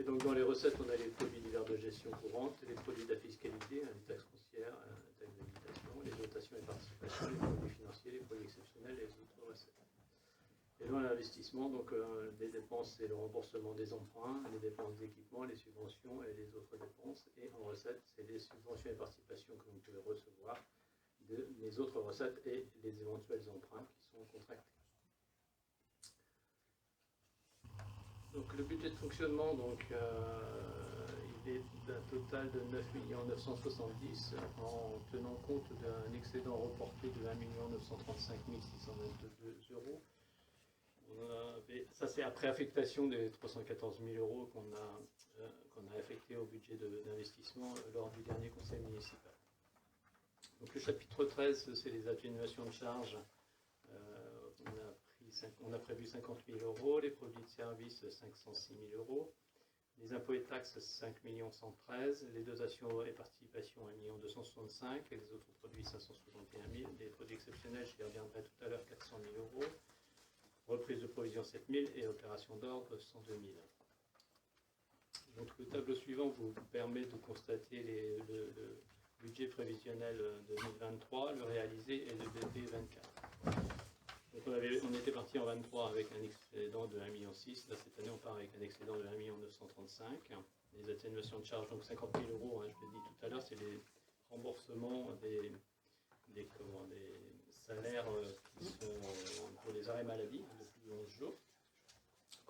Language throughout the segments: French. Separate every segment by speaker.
Speaker 1: donc dans les recettes, on a les produits divers de gestion courante, les produits de la fiscalité, les taxes foncières, les taxes d'habitation, les dotations et participations, les produits financiers, les produits exceptionnels et les autres recettes. Et dans l'investissement, donc les dépenses, c'est le remboursement des emprunts, les dépenses d'équipement, les subventions et les autres dépenses. Et en recettes, c'est les subventions et participations que vous pouvez recevoir, les autres recettes et les éventuels emprunts qui sont contractés. Donc le budget de fonctionnement, donc, il est d'un total de 9 970 000 en tenant compte d'un excédent reporté de 1 935 622 euros. Ça c'est après affectation des 314 000 euros qu'on a affecté au budget d'investissement lors du dernier conseil municipal. Donc le chapitre 13, c'est les atténuations de charges. On a prévu 50 000 euros, les produits de service 506 000 euros, les impôts et taxes 5 113 000, les dotations et participations 1 265 000, et les autres produits 561 000, les produits exceptionnels, j'y reviendrai tout à l'heure, 400 000 euros, reprise de provision 7 000 et opération d'ordre 102 000. Donc le tableau suivant vous permet de constater le budget prévisionnel 2023, le réalisé et le BP 24. Donc on était parti en 23 avec un excédent de 1,6 million. Là, cette année, on part avec un excédent de 1 935 000. Les atténuations de charges, donc 50 000 euros, je l'ai dit tout à l'heure, c'est les remboursements des salaires qui sont pour les arrêts maladie de plus de 11 jours.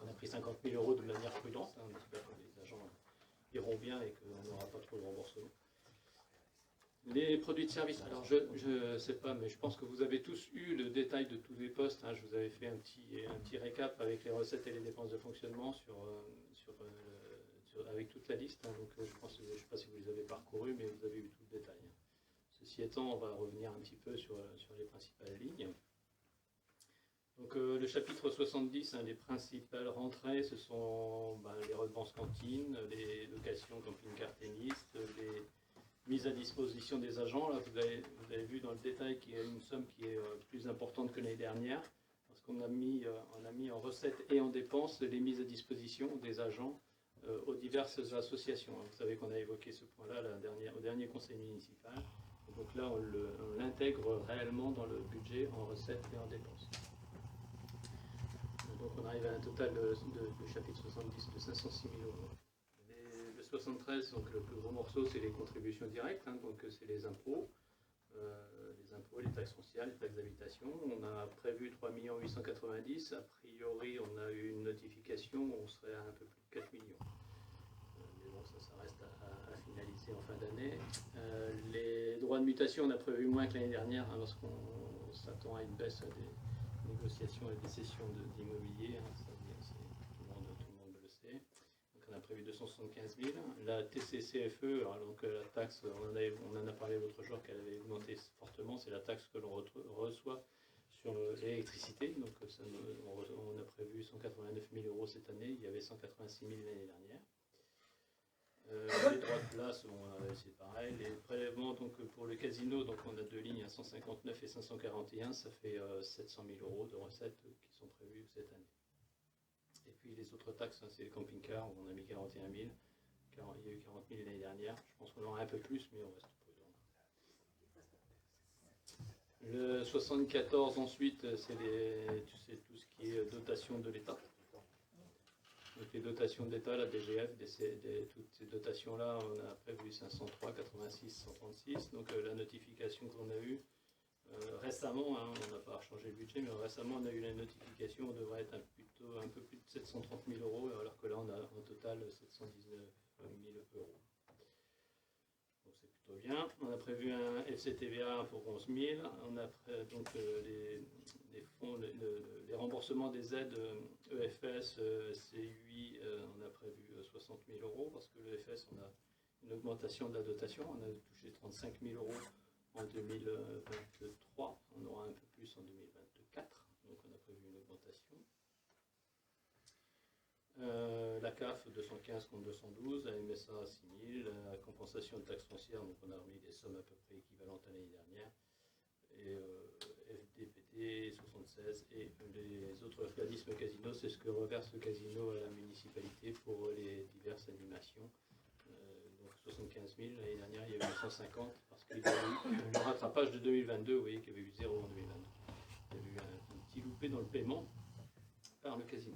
Speaker 1: On a pris 50 000 euros de manière prudente, un petit peu que les agents iront bien et qu'on n'aura pas trop de remboursement. Les produits de service, alors je ne sais pas, mais je pense que vous avez tous eu le détail de tous les postes. Je vous avais fait un petit récap avec les recettes et les dépenses de fonctionnement avec toute la liste. Donc je ne sais pas si vous les avez parcourus, mais vous avez eu tout le détail. Ceci étant, on va revenir un petit peu sur les principales lignes. Donc le chapitre 70, les principales rentrées, ce sont les redevances cantines, les locations camping-car tennis, les mise à disposition des agents. Là, vous avez vu dans le détail qu'il y a une somme qui est plus importante que l'année dernière, parce qu'on a mis en recettes et en dépenses les mises à disposition des agents aux diverses associations. Vous savez qu'on a évoqué ce point-là au dernier conseil municipal. Et donc là, on l'intègre réellement dans le budget en recettes et en dépenses. Donc on arrive à un total de chapitre 70 de 506 000 euros. 73, donc le plus gros morceau, c'est les contributions directes, donc c'est les impôts, les taxes foncières, les taxes d'habitation. On a prévu 3 890 000, a priori on a eu une notification, on serait à un peu plus de 4 millions. Mais bon, ça reste à finaliser en fin d'année. Les droits de mutation, on a prévu moins que l'année dernière, parce qu'on s'attend à une baisse des négociations et des cessions d'immobilier, tout le monde le sait. On a prévu 275 000. La TCCFE, donc la taxe, on en a parlé l'autre jour qu'elle avait augmenté fortement, c'est la taxe que l'on reçoit sur l'électricité. Donc on a prévu 189 000 euros cette année, il y avait 186 000 l'année dernière. Les droits de place, c'est pareil. Les prélèvements pour le casino, donc on a deux lignes à 159 et 541, ça fait 700 000 euros de recettes qui sont prévues cette année. Et puis les autres taxes, c'est les camping-cars, où on a mis 41 000. Il y a eu 40 000 l'année dernière. Je pense qu'on aura un peu plus, mais on reste prudent. Le 74 ensuite, c'est tout ce qui est dotation de l'État. Donc les dotations de l'État, la DGF, toutes ces dotations-là, on a prévu 503, 86, 136. Donc la notification qu'on a eue, récemment, on n'a pas changé le budget, mais récemment on a eu la notification, on devrait être un peu plus de 730 000 euros, alors que là on a en total 719 000 euros. Donc c'est plutôt bien. On a prévu un FCTVA pour 11 000. On a donc les fonds, les remboursements des aides EFS, CUI, on a prévu 60 000 euros, parce que l'EFS, on a une augmentation de la dotation, on a touché 35 000 euros en 2023, on aura un peu plus en 2024, donc on a prévu une augmentation. La CAF 215 contre 212, la MSA 6 000, la compensation de taxes foncières, donc on a remis des sommes à peu près équivalentes à l'année dernière, et FDPT 76, et les autres organismes casino, c'est ce que reverse le casino à la municipalité pour les diverses 75 000. L'année dernière, il y a eu 150 parce qu'il y a eu le rattrapage de 2022. Vous voyez qu'il y avait eu 0 en 2022. Il y avait eu un petit loupé dans le paiement par le casino.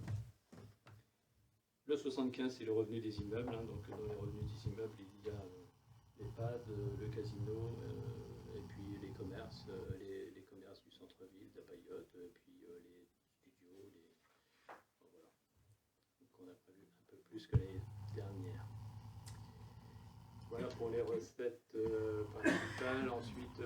Speaker 1: Le 75, c'est le revenu des immeubles. Donc, dans les revenus des immeubles, il y a l'EHPAD, le casino, et puis les commerces, les commerces du centre-ville, d'Apayotte, et puis les studios. Voilà. Donc, on a prévu un peu plus que l'année dernière. Voilà pour les recettes principales. Ensuite,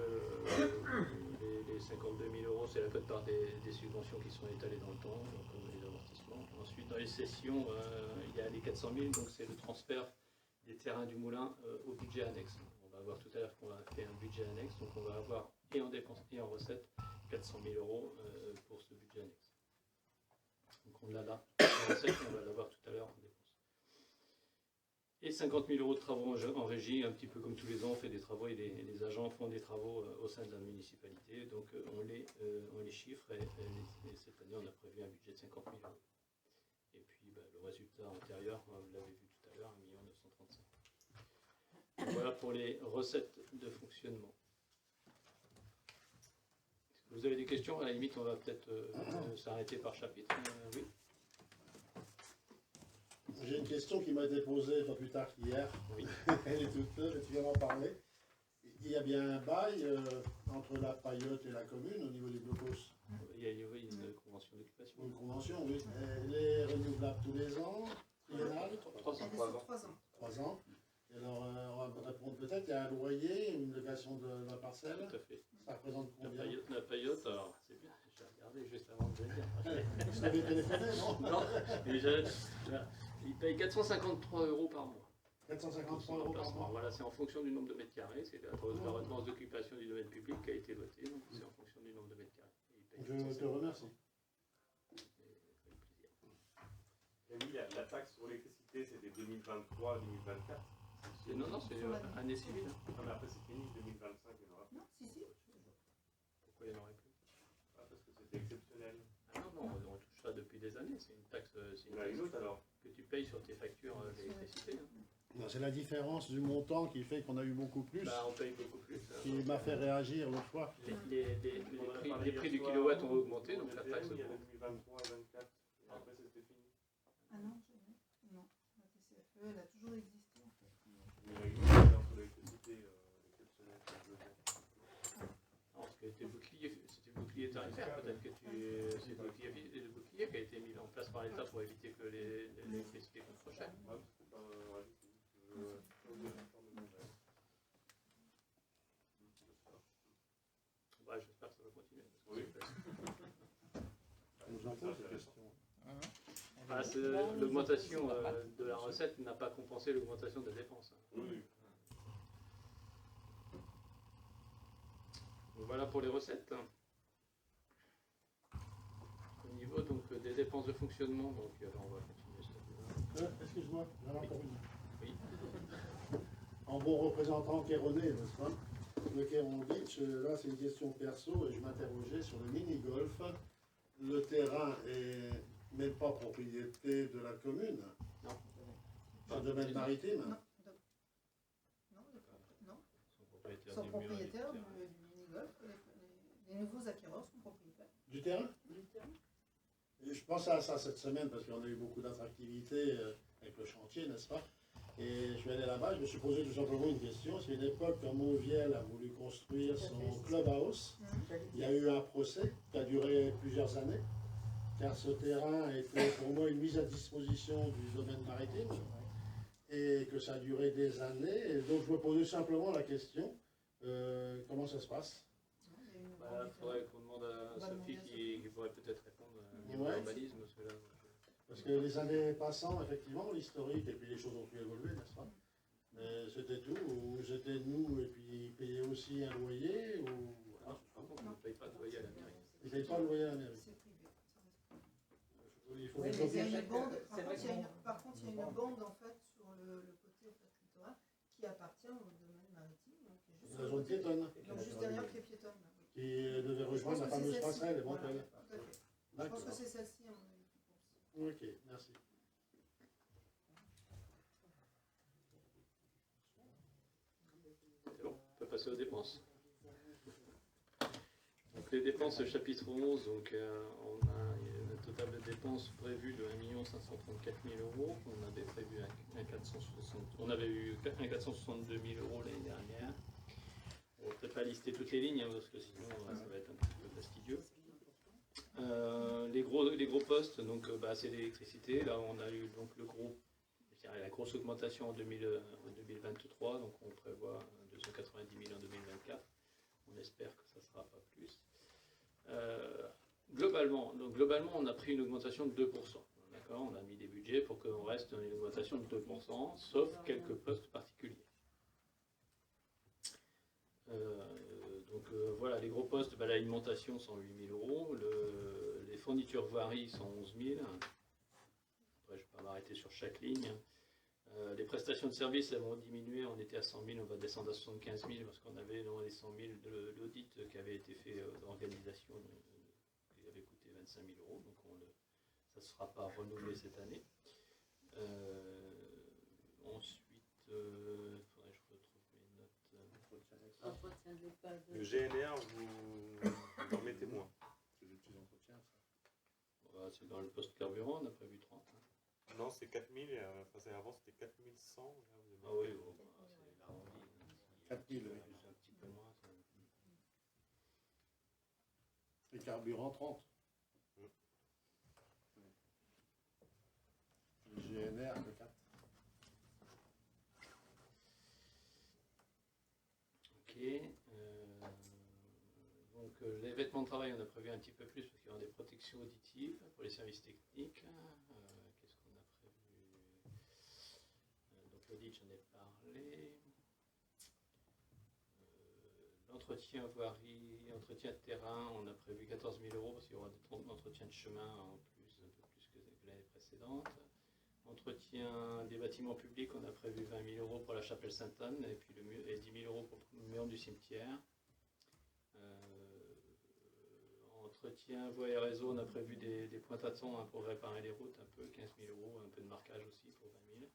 Speaker 1: les 52 000 euros, c'est la quote-part des subventions qui sont étalées dans le temps, donc les amortissements. Ensuite, dans les sessions, il y a les 400 000, donc c'est le transfert des terrains du moulin au budget annexe. On va voir tout à l'heure qu'on va faire un budget annexe, donc on va avoir et en dépenses et en recettes 400 000 euros pour ce budget annexe. Donc on l'a là, en recettes, on va l'avoir tout à l'heure en dépenses. Et 50 000 euros de travaux en régie, un petit peu comme tous les ans, on fait des travaux et les agents font des travaux au sein de la municipalité. Donc on les chiffre et cette année on a prévu un budget de 50 000 euros. Et puis le résultat antérieur, vous l'avez vu tout à l'heure, 1 935 000. Voilà pour les recettes de fonctionnement. Vous avez des questions? À la limite, on va peut-être s'arrêter par chapitre. Oui.
Speaker 2: J'ai une question qui m'a été posée pas plus tard qu'hier.
Speaker 1: Oui.
Speaker 2: Elle est toute neuve et tu viens m'en parler. Il y a bien un bail entre la Payotte et la commune au niveau des blocos.
Speaker 1: Il y a une convention d'occupation.
Speaker 2: Une convention, oui. Elle est renouvelable tous les ans, triennale.
Speaker 1: 3 ans.
Speaker 2: 3 ans. Et alors, on va répondre peut-être, il y a un loyer, une location de la parcelle.
Speaker 1: Tout à fait.
Speaker 2: Ça représente combien?
Speaker 1: La Payotte, alors c'est bien, j'ai regardé juste avant de venir.
Speaker 2: Vous avez téléphoné, non?
Speaker 1: Non, mais il paye 453 euros par mois.
Speaker 2: 453 euros par mois.
Speaker 1: Voilà, c'est en fonction du nombre de mètres carrés. C'est la redevance d'occupation du domaine public qui a été votée, donc c'est en fonction du nombre de mètres carrés.
Speaker 2: Je te remercie.
Speaker 3: Et oui, la taxe sur l'électricité, c'était 2023-2024.
Speaker 1: Non, c'est année civile.
Speaker 3: Non, mais après, c'est fini, 2025, il n'y en aura plus.
Speaker 4: Non, si.
Speaker 1: Pourquoi il n'y en aurait plus?
Speaker 3: Parce que c'était exceptionnel.
Speaker 1: Ah non, on touche ça depuis des années. C'est une taxe,
Speaker 3: Une autre alors
Speaker 1: que tu payes sur tes factures d'électricité.
Speaker 2: Non, c'est la différence du montant qui fait qu'on a eu beaucoup plus,
Speaker 1: On paye beaucoup plus.
Speaker 2: qui m'a fait réagir l'autre fois.
Speaker 1: Les prix du kilowatt ont augmenté, donc la taxe
Speaker 3: Il y avait
Speaker 1: augmente.
Speaker 3: 2023 et 2024. Après, c'était fini.
Speaker 4: Ah non, non. La TCFE, elle a toujours existé en fait.
Speaker 3: Il y avait une autre taxe sur l'électricité exceptionnelle.
Speaker 1: Parce que c'était le bouclier tarifaire, peut-être que c'est le bouclier qui a été mis en place par l'État pour éviter que l'électricité coûte trop cher.
Speaker 3: Ouais, c'était pas.
Speaker 1: J'espère que ça va continuer.
Speaker 3: Oui.
Speaker 1: L'augmentation de la recette n'a pas compensé l'augmentation de la dépense.
Speaker 3: Oui.
Speaker 1: Donc voilà pour les recettes. Au niveau donc, des dépenses de fonctionnement, donc on va continuer.
Speaker 2: Excuse-moi, j'en ai encore une.
Speaker 1: Oui.
Speaker 2: En bon représentant kéronais, n'est-ce pas? Le Kéron-Beach, là c'est une question perso et je m'interrogeais sur le mini-golf. Le terrain est même pas propriété de la commune.
Speaker 1: Non.
Speaker 2: C'est domaine maritime.
Speaker 4: Non. Sont propriétaires du mini-golf. Les nouveaux acquéreurs sont propriétaires.
Speaker 2: Du terrain? Et je pense à ça cette semaine parce qu'on a eu beaucoup d'attractivité avec le chantier, n'est-ce pas? Et je suis allé là-bas, je me suis posé tout simplement une question. C'est une époque quand Mauviel a voulu construire son clubhouse. Il y a eu un procès qui a duré plusieurs années, car ce terrain était pour moi une mise à disposition du domaine maritime, et que ça a duré des années. Et donc je me posais simplement la question, comment ça se passe?
Speaker 1: Il faudrait qu'on demande à Sophie qui pourrait peut-être répondre au niveau
Speaker 2: Ouais.
Speaker 1: urbanisme.
Speaker 2: Parce que les années passant, effectivement, l'historique, et puis les choses ont pu évoluer, n'est-ce pas? Mais c'était tout, ou c'était nous, et puis payer aussi un loyer, ou...
Speaker 1: Par contre, on ne paye pas de loyer à la mairie.
Speaker 2: Ils ne payent pas le loyer à la mairie.
Speaker 4: C'est privé.
Speaker 2: Il faut
Speaker 4: Oui,
Speaker 2: que
Speaker 4: mais il y a
Speaker 2: je
Speaker 4: une bande.
Speaker 5: C'est vrai
Speaker 4: Par contre, il y a une bande en fait sur le côté en fait, littoral qui appartient au domaine maritime. Donc, qui est juste
Speaker 2: la zone piétonne,
Speaker 4: Donc juste derrière qui est piétonne. Là, oui.
Speaker 2: qui devait rejoindre la fameuse passerelle éventuelle.
Speaker 4: Voilà, tout à fait. Je pense que c'est celle-ci à mon avis.
Speaker 2: Ok, merci.
Speaker 1: passer aux dépenses. Donc les dépenses chapitre 11, donc, on a un total de dépenses prévues de 1 534 000 euros. On avait eu 1 462 000 euros l'année dernière. On ne va peut-être pas lister toutes les lignes, hein, parce que sinon ça va être un petit peu fastidieux. Les gros postes, donc c'est l'électricité. Là on a eu donc la grosse augmentation en 2023, donc on prévoit 290 000 en 2024. On espère que ça ne sera pas plus. Globalement, on a pris une augmentation de 2%. D'accord, on a mis des budgets pour qu'on reste dans une augmentation de 2%, sauf quelques postes particuliers. Voilà, les gros postes, l'alimentation 108 000 euros, les fournitures voirie 111 000. Après, je ne vais pas m'arrêter sur chaque ligne. Les prestations de services, elles vont diminuer. On était à 100 000, on va descendre à 75 000 parce qu'on avait dans les 100 000 de l'audit qui avait été fait d'organisation qui avait coûté 25 000 euros. Donc ça ne sera pas renouvelé cette année. Ensuite, il faudrait que je retrouve mes notes.
Speaker 3: Le GNR, vous en mettez moins.
Speaker 2: C'est des petits entretiens, ça.
Speaker 1: C'est dans le poste carburant, on a prévu 30.
Speaker 3: Non, c'est 4000, avant c'était 4100.
Speaker 1: Ah oui, c'est l'arrondi.
Speaker 2: 4000, oui.
Speaker 1: Un petit peu moins.
Speaker 2: Et carburant 30. Le GNR, le 4.
Speaker 1: Ok. Donc les vêtements de travail, on a prévu un petit peu plus parce qu'il y aura des protections auditives pour les services techniques. Qu'est-ce qu'on a prévu? Donc l'audit, j'en ai parlé. L'entretien voirie, entretien de terrain, on a prévu 14 000 euros parce qu'il y aura des entretiens de chemin en plus, un peu plus que l'année précédente. Entretien des bâtiments publics, on a prévu 20 000 euros pour la chapelle Sainte-Anne et puis 10 000 euros pour le mur du cimetière. Entretien voies et réseau, on a prévu des points d'attente pour réparer les routes, un peu 15 000 euros, un peu de marquage aussi pour 20 000,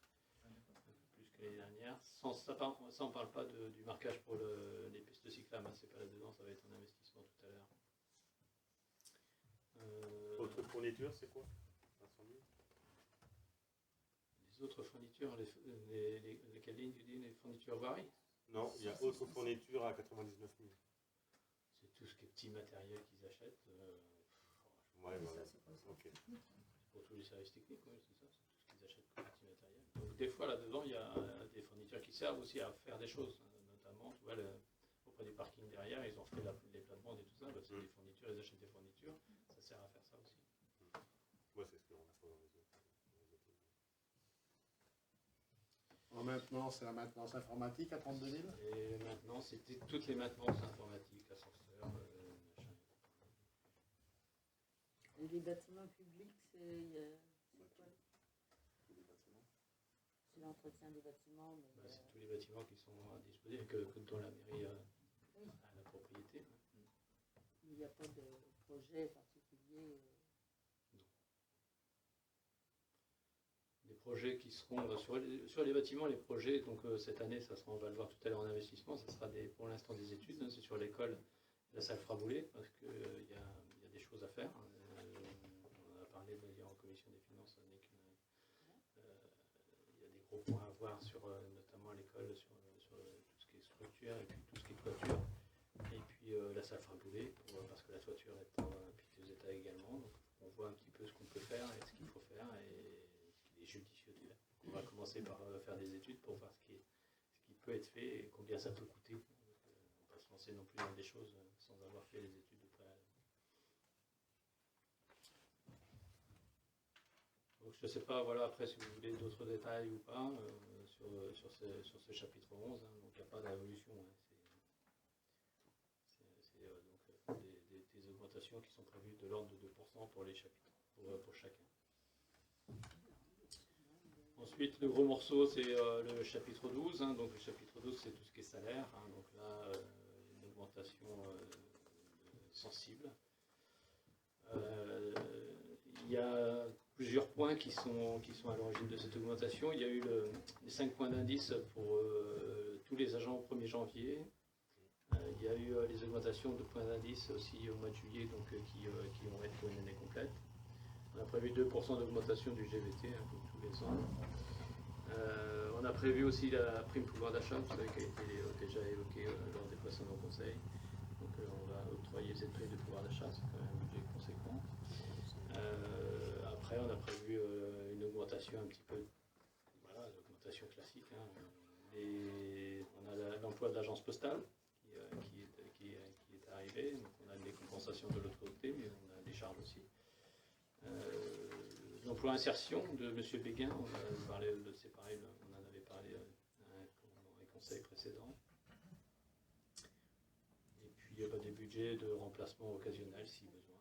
Speaker 1: un peu plus que l'année dernière. Ça, on ne parle pas du marquage pour les pistes cyclables, hein, c'est pas là-dedans, ça va être un investissement tout à l'heure.
Speaker 3: Autre fourniture, c'est quoi? 500 000.
Speaker 1: Les autres fournitures, lesquelles lignes tu dis, les fournitures voirie?
Speaker 3: Non, il y a autre fourniture à 99 000.
Speaker 1: C'est tout ce qui est petit matériel qu'ils achètent.
Speaker 3: Ouais,
Speaker 4: Ok.
Speaker 1: Pour tous les services techniques, oui, c'est ça, c'est tout ce qu'ils achètent comme petit matériel. Donc des fois là-dedans, il y a des fournitures qui servent aussi à faire des choses, notamment, tu vois, auprès des parkings derrière, ils ont fait les plates-bandes et tout ça, c'est des fournitures, ils achètent des fournitures, ça sert à faire ça aussi.
Speaker 3: Ouais, c'est ce qu'on a fait dans les autres.
Speaker 2: En maintenance, c'est la maintenance informatique à 32 000.
Speaker 1: Et maintenant, c'était toutes les maintenances informatiques, ascenseurs, machin.
Speaker 5: Et les bâtiments publics, c'est quoi? C'est l'entretien des bâtiments. Mais
Speaker 1: C'est tous les bâtiments qui sont à disposer, que dont la mairie a la propriété.
Speaker 5: il n'y a pas de projet particulier.
Speaker 1: Les projets qui seront sur les bâtiments, les projets, donc cette année, ça sera, on va le voir tout à l'heure en investissement, ça sera pour l'instant des études, hein, c'est sur l'école, la salle Fraboulet, parce qu'il y a des choses à faire. On en a parlé en commission des finances, Nick, il y a des gros points à voir sur notamment l'école, sur tout ce qui est structure et puis tout ce qui est toiture. Et puis la salle Fraboulet, parce que la toiture est en piteux état également, donc on voit un petit peu ce qu'on peut faire et ce qu'il faut faire et ce qu'il est judicieux de faire. On va commencer par faire des études pour voir ce qui peut être fait et combien ça peut coûter. Donc, on ne va pas se lancer non plus dans des choses sans avoir fait les études de préalable. Donc je ne sais pas, voilà, après si vous voulez d'autres détails ou pas sur ce chapitre 11, hein, donc il n'y a pas d'évolution. Hein, c'est des augmentations qui sont prévues de l'ordre de 2% pour les chapitres, pour chacun. Ensuite, le gros morceau, c'est le chapitre 12. Hein, donc le chapitre 12, c'est tout ce qui est salaire. Hein, donc là, une augmentation sensible. Il y a plusieurs points qui sont à l'origine de cette augmentation. Il y a eu les 5 points d'indice pour tous les agents au 1er janvier. Il y a eu les augmentations de points d'indice aussi au mois de juillet, donc qui vont être pour une année complète. On a prévu 2% d'augmentation du GVT, comme tous les ans. On a prévu aussi la prime pouvoir d'achat, vous savez, qui a été déjà évoquée lors des précédents conseils. Donc on va octroyer cette prime de pouvoir d'achat, c'est quand même un budget conséquent. Après, on a prévu une augmentation un petit peu, voilà, l'augmentation classique. Hein. On a l'emploi de l'agence postale qui est arrivé, donc on a des compensations de l'autre côté, mais on a des charges aussi. L'emploi insertion de M. Béguin, on en avait parlé dans les conseils précédents. Et puis des budgets de remplacement occasionnel si besoin.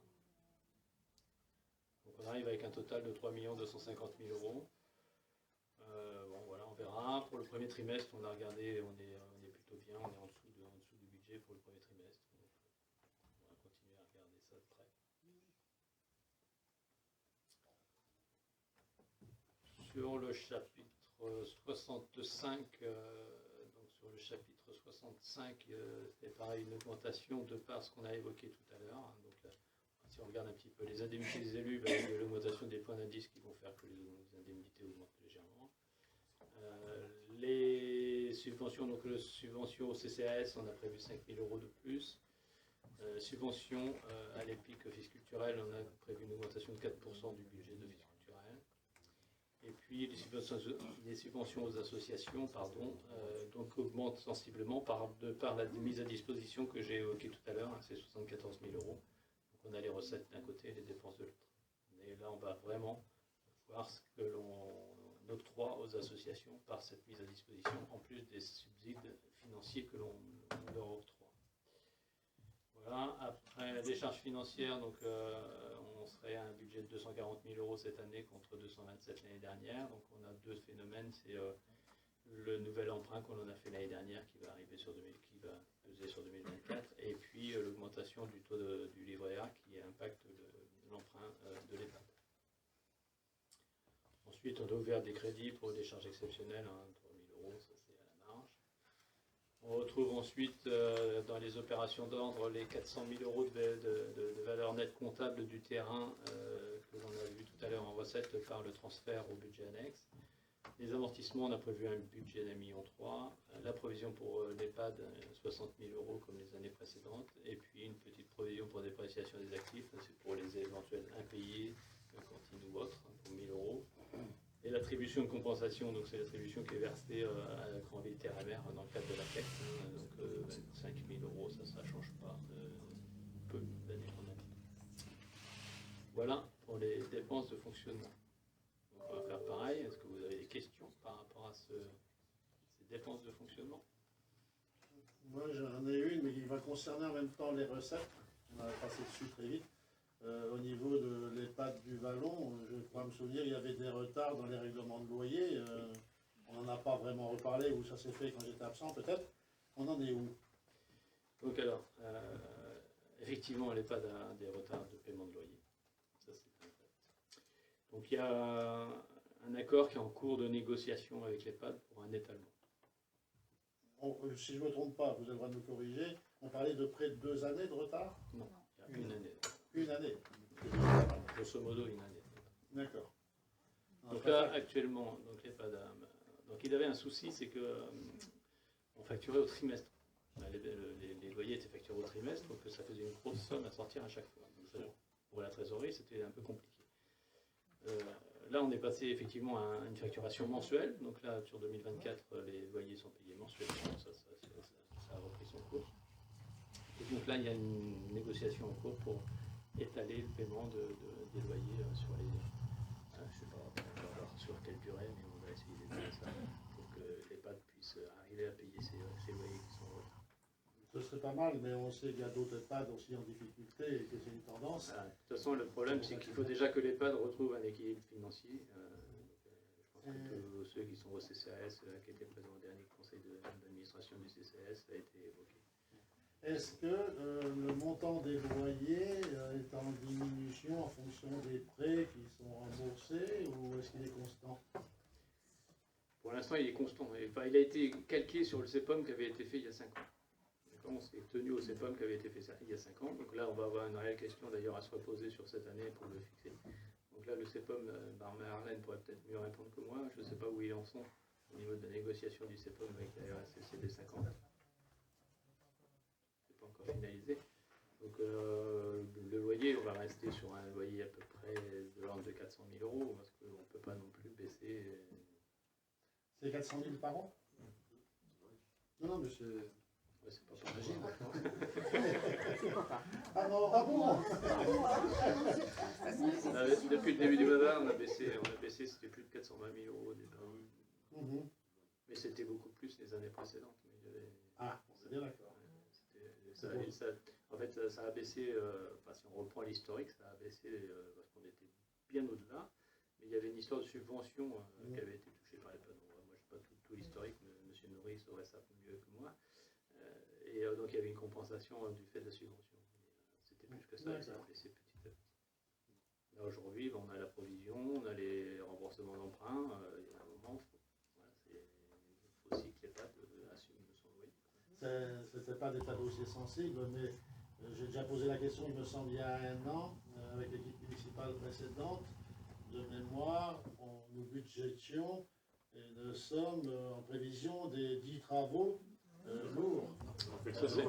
Speaker 1: Donc on arrive avec un total de 3 250 000 €. Bon voilà, on verra. Pour le premier trimestre, on a regardé, on est plutôt bien, on est en dessous du budget pour le premier trimestre. Donc, on va continuer à regarder ça de près. Sur le chapitre 65, donc sur le chapitre 65, c'est pareil, une augmentation de par ce qu'on a évoqué tout à l'heure. Hein. Donc là, si on regarde un petit peu les indemnités des élus, il y a l'augmentation des points d'indice qui vont faire que les indemnités augmentent légèrement. Les subventions, donc le subvention au CCAS, on a prévu 5 000 € de plus. Subvention à l'EPIC Office culturel, on a prévu une augmentation de 4% du budget d'Office culturel. Et puis les subventions aux associations, donc augmentent sensiblement par la mise à disposition que j'ai évoquée tout à l'heure, hein, c'est 74 000 €. Donc on a les recettes d'un côté et les dépenses de l'autre. Et là, on va vraiment voir ce que l'on octroie aux associations par cette mise à disposition, en plus des subsides financiers que l'on leur octroie. Voilà. Après les charges financières, donc on serait à un budget de 240 000 € cette année contre 227 l'année dernière. Donc on a deux phénomènes, c'est le nouvel emprunt qu'on en a fait l'année dernière qui va arriver qui va peser sur 2024, et puis l'augmentation du taux du livret A qui impacte l'emprunt de l'EHPAD. Ensuite, on a ouvert des crédits pour des charges exceptionnelles, 3 000 €, ça c'est à la marge. On retrouve ensuite dans les opérations d'ordre les 400 000 € de valeur nette comptable du terrain que l'on a vu tout à l'heure en recette par le transfert au budget annexe. Les amortissements, on a prévu un budget d'1,3 million. La provision pour l'EHPAD, 60 000 € comme les années précédentes. Et puis une petite provision pour dépréciation des actifs, c'est pour les éventuels impayés, cantine ou autres, pour 1 000 €. Et l'attribution de compensation, donc c'est l'attribution qui est versée à la Grandville Terre et Mer dans le cadre de la CAC. Donc 25 000 €, ça ne change pas peu d'année en année. Voilà pour les dépenses de fonctionnement. Donc on va faire pareil. Est-ce que vous avez des questions par rapport à ces dépenses de fonctionnement?
Speaker 2: Moi j'en ai une, mais qui va concerner en même temps les recettes. On va passer dessus très vite. Au niveau de l'EHPAD du Vallon, je crois me souvenir, il y avait des retards dans les règlements de loyer. On n'en a pas vraiment reparlé, ou ça s'est fait quand j'étais absent peut-être. On en est où?
Speaker 1: Donc alors, effectivement, l'EHPAD a des retards de paiement de loyer. Ça, c'est un fait. Donc il y a un accord qui est en cours de négociation avec l'EHPAD pour un étalement.
Speaker 2: Si je ne me trompe pas, vous avez le droit de me corriger, on parlait de près de 2 années de retard?
Speaker 1: Non, il y a une année.
Speaker 2: Une année.
Speaker 1: Grosso modo, une année.
Speaker 2: D'accord.
Speaker 1: Donc là, actuellement, donc l'EHPAD donc il avait un souci, c'est que on facturait au trimestre. Les loyers étaient facturés au trimestre, donc ça faisait une grosse somme à sortir à chaque fois. Donc ça, pour la trésorerie, c'était un peu compliqué. Là, on est passé effectivement à une facturation mensuelle. Donc là, sur 2024, les loyers sont payés mensuellement. Ça a repris son cours. Et donc là, il y a une négociation en cours pour étaler le paiement des loyers sur les... je ne sais pas sur quelle durée, mais on va essayer d'étaler ça pour que l'EHPAD puisse arriver à payer ces loyers qui sont en retard.
Speaker 2: Ce serait pas mal, mais on sait qu'il y a d'autres EHPAD aussi en difficulté et que c'est une tendance.
Speaker 1: De toute façon, le problème, c'est qu'il faut déjà que l'EHPAD retrouve un équilibre financier. Je pense que tous ceux qui sont au CCAS, qui étaient présents au dernier conseil d'administration du CCAS, ça a été évoqué.
Speaker 2: Est-ce que le montant des loyers est en diminution en fonction des prêts qui sont remboursés, ou est-ce qu'il est constant?
Speaker 1: Pour l'instant, il est constant. Enfin, il a été calqué sur le CEPOM qui avait été fait il y a 5 ans. on s'est tenu au CEPOM qui avait été fait il y a 5 ans. Donc là, on va avoir une réelle question d'ailleurs à se reposer sur cette année pour le fixer. Donc là, le CEPOM, Marlène pourrait peut-être mieux répondre que moi. Je ne sais pas où ils en sont au niveau de la négociation du CEPOM avec la RSCCB 50. C'est pas encore finalisé. Donc le loyer, on va rester sur un loyer à peu près de l'ordre de 400 000 € parce qu'on ne peut pas non plus baisser.
Speaker 2: C'est 400 000 par an? Non, mais c'est...
Speaker 1: Ouais, c'est pas j'imagine.
Speaker 2: Ah non, ah bon?
Speaker 1: Depuis le début du mandat, on a baissé, c'était plus de 420 000 € déjà. Mais c'était beaucoup plus les années précédentes. Mais il y avait...
Speaker 2: Ah, c'est bien d'accord.
Speaker 1: En fait, ça a baissé, si on reprend l'historique, ça a baissé parce qu'on était bien au-delà. Mais il y avait une histoire de subvention qui avait été touchée par les panneaux. Moi, je n'ai pas tout l'historique, mais M. Nourri saurait ça mieux que moi. Et donc, il y avait une compensation du fait de la subvention. C'était plus que ça, et ça a baissé petit à petit. Là, aujourd'hui, on a la provision, on a les remboursements d'emprunt. Il y a un moment, il faut aussi que l'État assume de son loyer.
Speaker 2: C'était pas des tas de dossiers sensibles, mais j'ai déjà posé la question, il me semble, il y a 1 an, avec l'équipe municipale précédente. De mémoire, nous budgétions une somme en prévision des 10 travaux lourds. On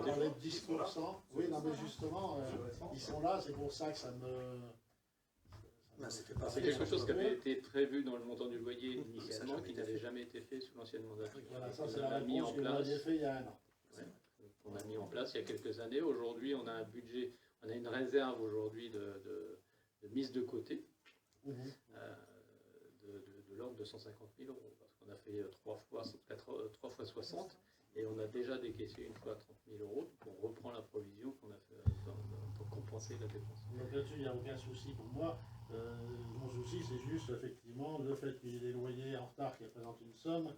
Speaker 2: parlait de 10%. Oui, non, mais justement, ils sont là, c'est pour ça que ça me...
Speaker 1: C'est quelque chose qui avait été prévu dans le montant du loyer initialement, qui n'avait jamais été fait sous l'ancienne mandature.
Speaker 2: Voilà, ça c'est la réponse que vous aviez fait il y a 1 an.
Speaker 1: Ouais. On a mis en place il y a quelques années. Aujourd'hui, on a un budget, on a une réserve aujourd'hui de mise de côté de l'ordre de 150 000 €, parce qu'on a fait 3 fois 60 et on a déjà décaissé une fois 30 000 €. Donc on reprend la provision qu'on a fait pour compenser la dépense.
Speaker 2: Donc là-dessus, il n'y a aucun souci pour moi. Mon souci, c'est juste effectivement le fait qu'il y ait des loyers en retard qui représentent une somme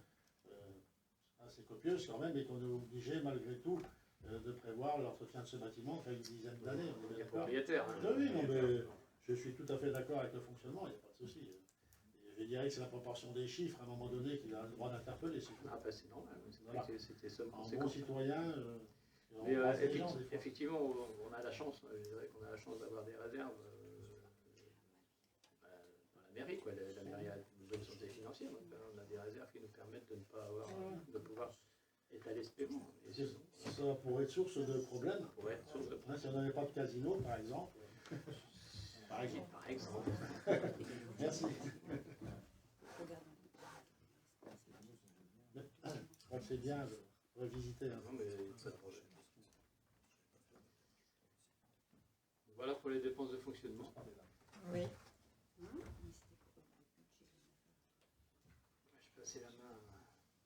Speaker 2: assez copieuse quand même, et qu'on est obligé malgré tout de prévoir l'entretien de ce bâtiment qui a une dizaine d'années.
Speaker 1: Il y a propriétaire.
Speaker 2: Oui, non, mais je suis tout à fait d'accord avec le fonctionnement, il n'y a pas de souci. Je dirais que c'est la proportion des chiffres à un moment donné qu'il a le droit d'interpeller.
Speaker 1: Ah ben c'est normal,
Speaker 2: Voilà.
Speaker 1: C'était somme
Speaker 2: En bon
Speaker 1: conséquente. Citoyen, effectivement, on a la chance, je dirais qu'on a la chance d'avoir des réserves dans la mairie, quoi. La mairie a une bonne santé financière, donc on a des réserves qui nous permettent de ne pas avoir, de pouvoir étaler ce paiement. Et
Speaker 2: ça pourrait être source de problèmes. Si on n'avait pas de casino, par exemple.
Speaker 1: Par exemple.
Speaker 2: Merci. Je crois que c'est bien de revisiter.
Speaker 1: Non, mais pas de problème. Voilà pour les dépenses de fonctionnement.
Speaker 5: Oui.
Speaker 1: Je vais passer la main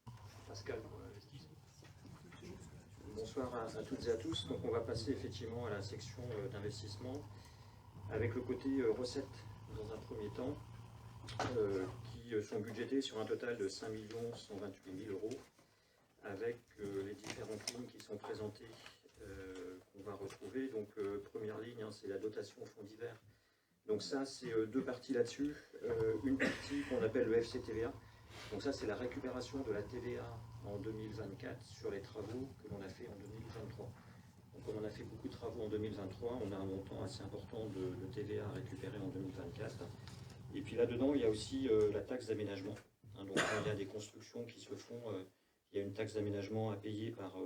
Speaker 1: à Pascal pour l'investissement.
Speaker 6: Bonsoir à toutes et à tous. Donc on va passer effectivement à la section d'investissement avec le côté recettes dans un premier temps, qui sont budgétées sur un total de 5 128 000 €, avec les différentes lignes qui sont présentées, qu'on va retrouver. Donc première ligne, c'est la dotation fonds divers. Donc ça, c'est 2 parties là-dessus. Une partie qu'on appelle le FCTVA. Donc ça, c'est la récupération de la TVA en 2024 sur les travaux que l'on a fait en 2023. Donc comme on a fait beaucoup de travaux en 2023, on a un montant assez important de TVA à récupérer en 2024. Et puis là-dedans, il y a aussi la taxe d'aménagement. Donc quand il y a des constructions qui se font, il y a une taxe d'aménagement à payer par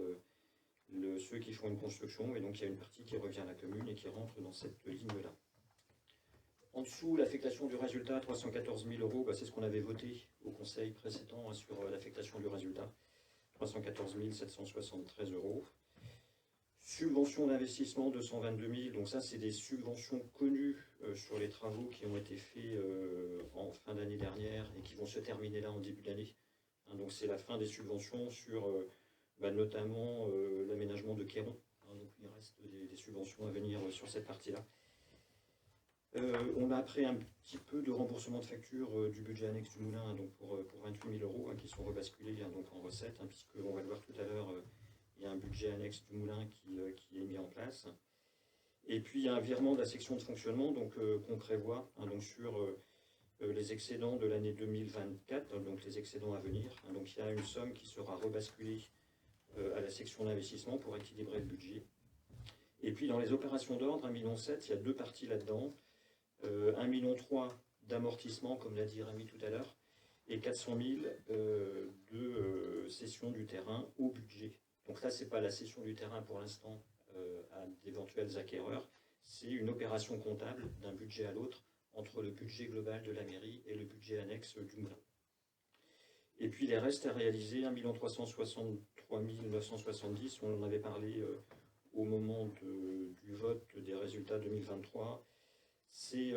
Speaker 6: ceux qui font une construction. Et donc il y a une partie qui revient à la commune et qui rentre dans cette ligne-là. En dessous, l'affectation du résultat, 314 000 €, c'est ce qu'on avait voté au conseil précédent sur l'affectation du résultat, 314 773 €. Subvention d'investissement, 222 000, donc ça c'est des subventions connues sur les travaux qui ont été faits en fin d'année dernière et qui vont se terminer là en début d'année. Donc c'est la fin des subventions sur notamment l'aménagement de Quéron. Donc il reste des subventions à venir sur cette partie-là. On a après un petit peu de remboursement de factures du budget annexe du Moulin, donc pour 28 000 € qui sont rebasculés donc en recettes, puisqu'on va le voir tout à l'heure, il y a un budget annexe du Moulin qui est mis en place. Et puis il y a un virement de la section de fonctionnement qu'on prévoit donc sur les excédents de l'année 2024, donc les excédents à venir. Donc il y a une somme qui sera rebasculée à la section d'investissement pour équilibrer le budget. Et puis dans les opérations d'ordre, 1,7 million, il y a deux parties là-dedans. 1,3 million d'amortissement, comme l'a dit Rémi tout à l'heure, et 400 000 de cession du terrain au budget. Donc là, ce n'est pas la cession du terrain pour l'instant à d'éventuels acquéreurs, c'est une opération comptable d'un budget à l'autre entre le budget global de la mairie et le budget annexe du moulin. Et puis les restes à réaliser, 1 363 970, on en avait parlé au moment du vote des résultats 2023. C'est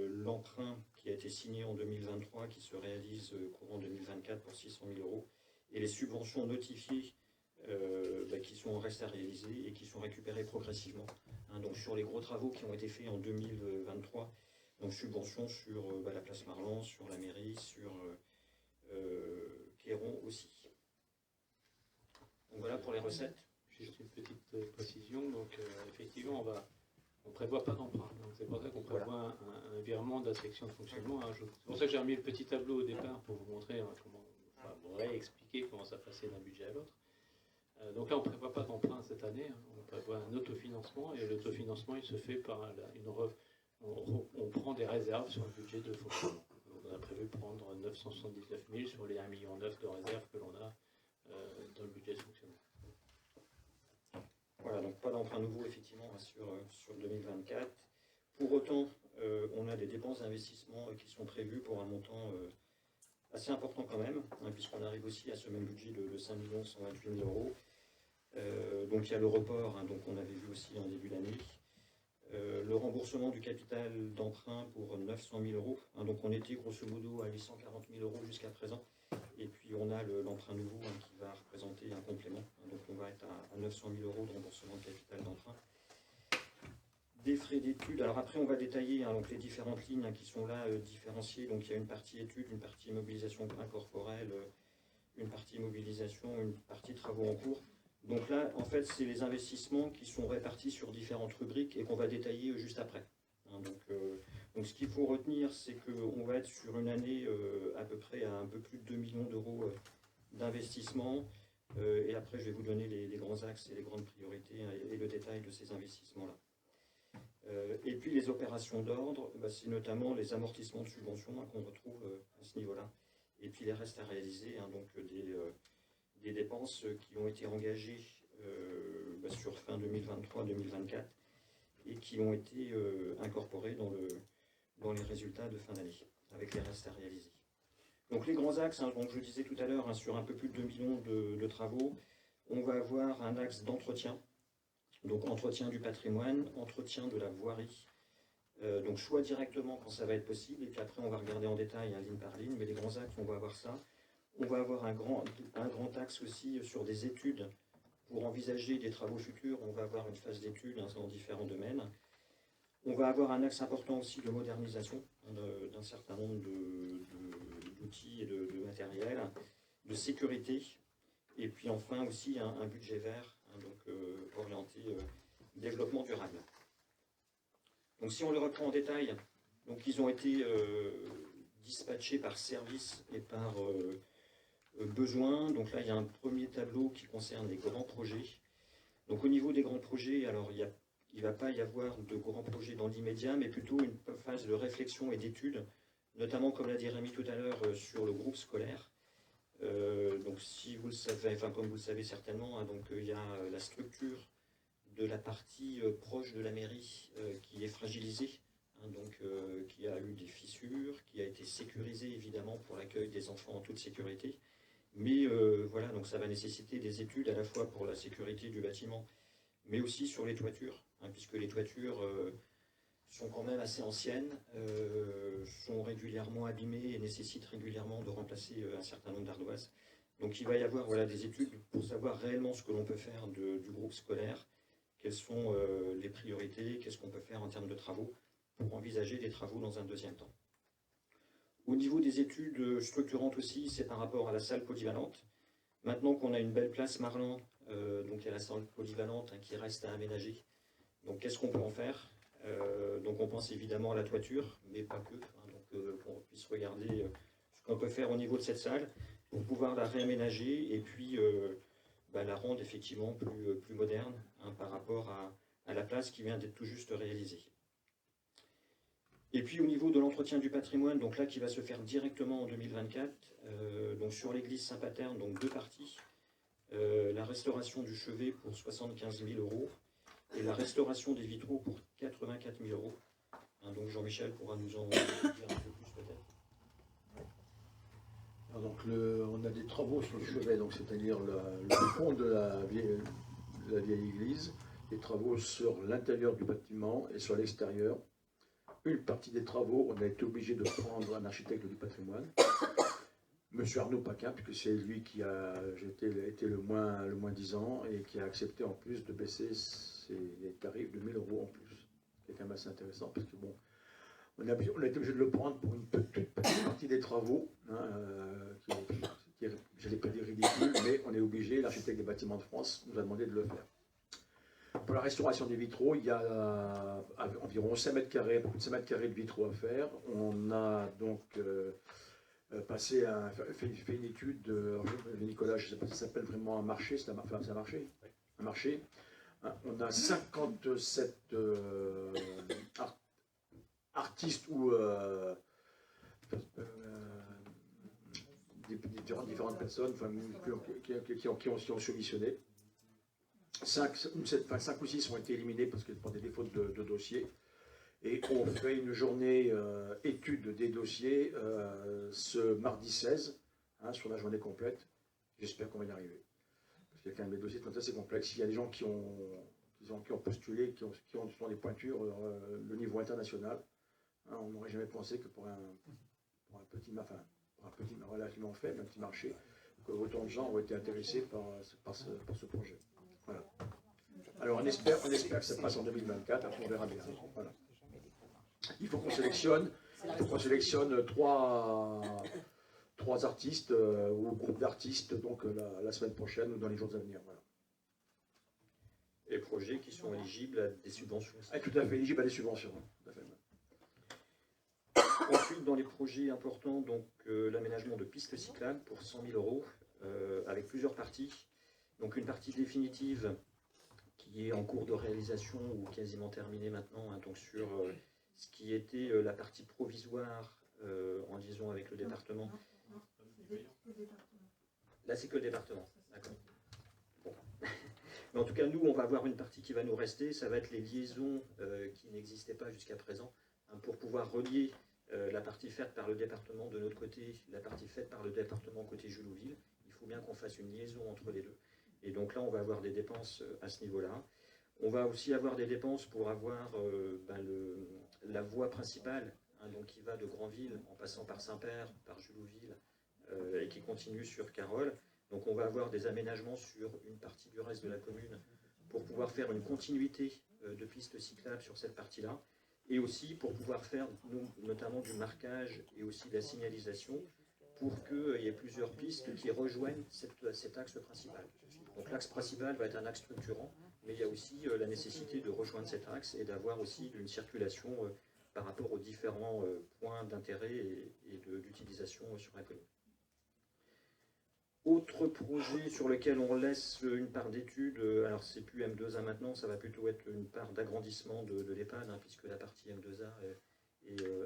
Speaker 6: l'emprunt qui a été signé en 2023 qui se réalise courant 2024 pour 600 000 euros et les subventions notifiées qui sont en reste à réaliser et qui sont récupérées progressivement. Donc sur les gros travaux qui ont été faits en 2023, donc subventions sur la place Marlan, sur la mairie, sur Quéron aussi. Donc voilà pour les recettes.
Speaker 1: Juste une petite précision, donc effectivement on ne prévoit pas d'emprunt, donc c'est pour ça qu'on prévoit un virement de la section de fonctionnement. C'est pour ça que j'ai remis le petit tableau au départ pour vous montrer vous réexpliquer comment ça passait d'un budget à l'autre. Donc là on ne prévoit pas d'emprunt cette année, on prévoit un autofinancement et l'autofinancement il se fait par on prend des réserves sur le budget de fonctionnement. Donc on a prévu de prendre 979 000 sur les 1,9 million de réserves que l'on a dans le budget de fonctionnement.
Speaker 6: Voilà, donc pas d'emprunt nouveau effectivement sur 2024. Pour autant, on a des dépenses d'investissement qui sont prévues pour un montant assez important quand même, puisqu'on arrive aussi à ce même budget de 5 128 000 euros. Donc il y a le report, donc on avait vu aussi en début d'année. Le remboursement du capital d'emprunt pour 900 000 euros. Donc on était grosso modo à 840 000 euros jusqu'à présent. Et puis on a l'emprunt nouveau qui va représenter un complément. Donc on va être à 900 000 euros de remboursement de capital d'emprunt. Des frais d'études. Alors après on va détailler donc les différentes lignes qui sont là différenciées. Donc il y a une partie études, une partie immobilisation incorporelle, une partie immobilisation, une partie travaux en cours. Donc là en fait c'est les investissements qui sont répartis sur différentes rubriques et qu'on va détailler juste après. Donc ce qu'il faut retenir, c'est qu'on va être sur une année à peu près à un peu plus de 2 millions d'euros d'investissement. Et après, je vais vous donner les grands axes et les grandes priorités et le détail de ces investissements-là. Et puis les opérations d'ordre, c'est notamment les amortissements de subventions qu'on retrouve à ce niveau-là. Et puis les restes à réaliser, donc des dépenses qui ont été engagées sur fin 2023-2024 et qui ont été incorporées dans les résultats de fin d'année, avec les restes à réaliser. Donc les grands axes, donc je disais tout à l'heure, sur un peu plus de 2 millions de travaux, on va avoir un axe d'entretien, donc entretien du patrimoine, entretien de la voirie, donc soit directement quand ça va être possible, et puis après on va regarder en détail ligne par ligne, mais les grands axes, on va avoir ça. On va avoir un grand axe aussi sur des études. Pour envisager des travaux futurs, on va avoir une phase d'études dans différents domaines. On va avoir un axe important aussi de modernisation d'un certain nombre d'outils et de matériel, de sécurité, et puis enfin aussi un budget vert, orienté développement durable. Donc si on le reprend en détail, donc ils ont été dispatchés par service et par besoin. Donc là, il y a un premier tableau qui concerne les grands projets. Donc au niveau des grands projets, alors il ne va pas y avoir de grands projets dans l'immédiat, mais plutôt une phase de réflexion et d'étude, notamment, comme l'a dit Rémi tout à l'heure, sur le groupe scolaire. Donc si vous le savez, comme vous le savez certainement, donc il y a la structure de la partie proche de la mairie qui est fragilisée, qui a eu des fissures, qui a été sécurisée évidemment pour l'accueil des enfants en toute sécurité. Mais voilà, donc ça va nécessiter des études à la fois pour la sécurité du bâtiment, mais aussi sur les toitures, puisque les toitures sont quand même assez anciennes, sont régulièrement abîmées et nécessitent régulièrement de remplacer un certain nombre d'ardoises. Donc il va y avoir des études pour savoir réellement ce que l'on peut faire du groupe scolaire, quelles sont les priorités, qu'est-ce qu'on peut faire en termes de travaux, pour envisager des travaux dans un deuxième temps. Au niveau des études structurantes aussi, c'est par rapport à la salle polyvalente. Maintenant qu'on a une belle place Marlan, donc il y a la salle polyvalente qui reste à aménager. Donc qu'est-ce qu'on peut en faire? Donc on pense évidemment à la toiture, mais pas que. Qu'on puisse regarder ce qu'on peut faire au niveau de cette salle pour pouvoir la réaménager et puis la rendent effectivement plus moderne par rapport à la place qui vient d'être tout juste réalisée. Et puis au niveau de l'entretien du patrimoine, donc là qui va se faire directement en 2024, donc sur l'église Saint-Paterne, donc 2 parties. La restauration du chevet pour 75 000 € et la restauration des vitraux pour 84 000 €. Donc Jean-Michel pourra nous en dire un peu plus peut-être.
Speaker 7: Donc on a des travaux sur le chevet, donc c'est-à-dire le fond de la vieille église, des travaux sur l'intérieur du bâtiment et sur l'extérieur. Une partie des travaux, on a été obligé de prendre un architecte du patrimoine, Monsieur Arnaud Paquin, puisque c'est lui qui a été le moins disant et qui a accepté en plus de baisser ses tarifs de 1 000 € en plus. C'est quand même assez intéressant parce que bon, on a été obligé de le prendre pour une petite partie des travaux, qui est, je n'allais pas dire ridicule, mais on est obligé, l'architecte des bâtiments de France nous a demandé de le faire. Pour la restauration des vitraux, il y a environ 5 mètres carrés, beaucoup de 5 mètres carrés de vitraux à faire. On a donc fait une étude, Nicolas, je ne sais pas si ça s'appelle vraiment un marché, c'est un marché. Un marché. On a 57 artistes ou différentes personnes qui ont soumissionné. 5 ou 6 ont été éliminés parce que pour des défauts de dossier. Et on fait une journée étude des dossiers ce mardi 16, sur la journée complète. J'espère qu'on va y arriver. Parce qu'il y a quand même des dossiers assez complexes. Il y a des gens qui ont postulé, qui ont des pointures de niveau international. On n'aurait jamais pensé que pour un petit relativement faible, un petit marché, que autant de gens ont été intéressés par ce projet. Voilà. Alors on espère que ça passe en 2024, après on verra bien. Voilà. Il faut qu'on sélectionne 3 artistes ou groupes d'artistes donc la semaine prochaine ou dans les jours à venir. Voilà.
Speaker 6: Et projets qui sont éligibles à des subventions.
Speaker 7: Tout à fait, éligibles à des subventions. Tout à fait.
Speaker 6: Ensuite, dans les projets importants, donc l'aménagement de pistes cyclables pour 100 000 €, avec plusieurs parties. Donc une partie définitive qui est en cours de réalisation ou quasiment terminée maintenant, donc sur ce qui était la partie provisoire en liaison avec le département. Là, c'est que le département, d'accord. Bon. Mais en tout cas, nous, on va avoir une partie qui va nous rester, ça va être les liaisons qui n'existaient pas jusqu'à présent, pour pouvoir relier la partie faite par le département de notre côté, la partie faite par le département côté Julouville. Il faut bien qu'on fasse une liaison entre les deux. Et donc là, on va avoir des dépenses à ce niveau-là. On va aussi avoir des dépenses pour avoir la voie principale, donc qui va de Granville en passant par Saint-Père, par Julouville, et qui continue sur Carole. Donc on va avoir des aménagements sur une partie du reste de la commune pour pouvoir faire une continuité de pistes cyclables sur cette partie-là. Et aussi pour pouvoir faire notamment du marquage et aussi de la signalisation pour qu'il y ait plusieurs pistes qui rejoignent cet axe principal. Donc l'axe principal va être un axe structurant, mais il y a aussi la nécessité de rejoindre cet axe et d'avoir aussi une circulation par rapport aux différents points d'intérêt et d'utilisation sur la commune. Autre projet sur lequel on laisse une part d'étude, alors c'est plus M2A maintenant, ça va plutôt être une part d'agrandissement de l'EHPAD, puisque la partie M2A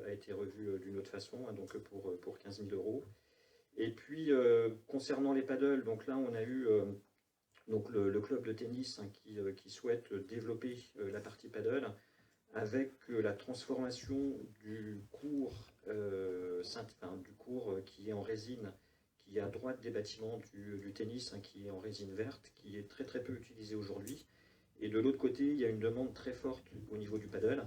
Speaker 6: a été revue d'une autre façon, donc pour 15 000 €. Et puis concernant les paddles, donc là on a eu donc le club de tennis qui souhaite développer la partie paddle avec la transformation du cours, du cours qui est en résine, qui est à droite des bâtiments du tennis, qui est en résine verte, qui est très très peu utilisé aujourd'hui. Et de l'autre côté, il y a une demande très forte au niveau du paddle.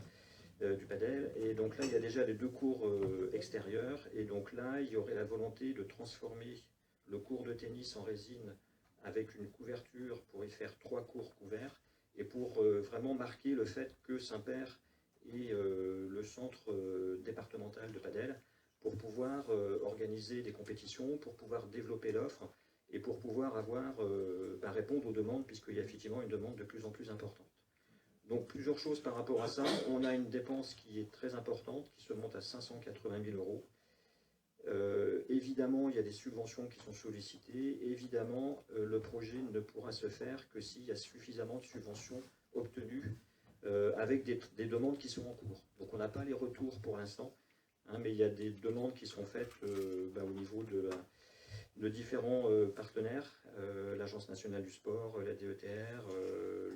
Speaker 6: Et donc là, il y a déjà les 2 cours extérieurs. Et donc là, il y aurait la volonté de transformer le cours de tennis en résine avec une couverture pour y faire 3 cours couverts et pour vraiment marquer le fait que Saint-Père est le centre départemental de paddle, pour pouvoir organiser des compétitions, pour pouvoir développer l'offre et pour pouvoir répondre aux demandes, puisqu'il y a effectivement une demande de plus en plus importante. Donc plusieurs choses par rapport à ça. On a une dépense qui est très importante, qui se monte à 580 000 €. Évidemment, il y a des subventions qui sont sollicitées. Évidemment, le projet ne pourra se faire que s'il y a suffisamment de subventions obtenues avec des demandes qui sont en cours. Donc on n'a pas les retours pour l'instant, hein, mais il y a des demandes qui sont faites au niveau de différents partenaires, l'Agence nationale du sport, la DETR,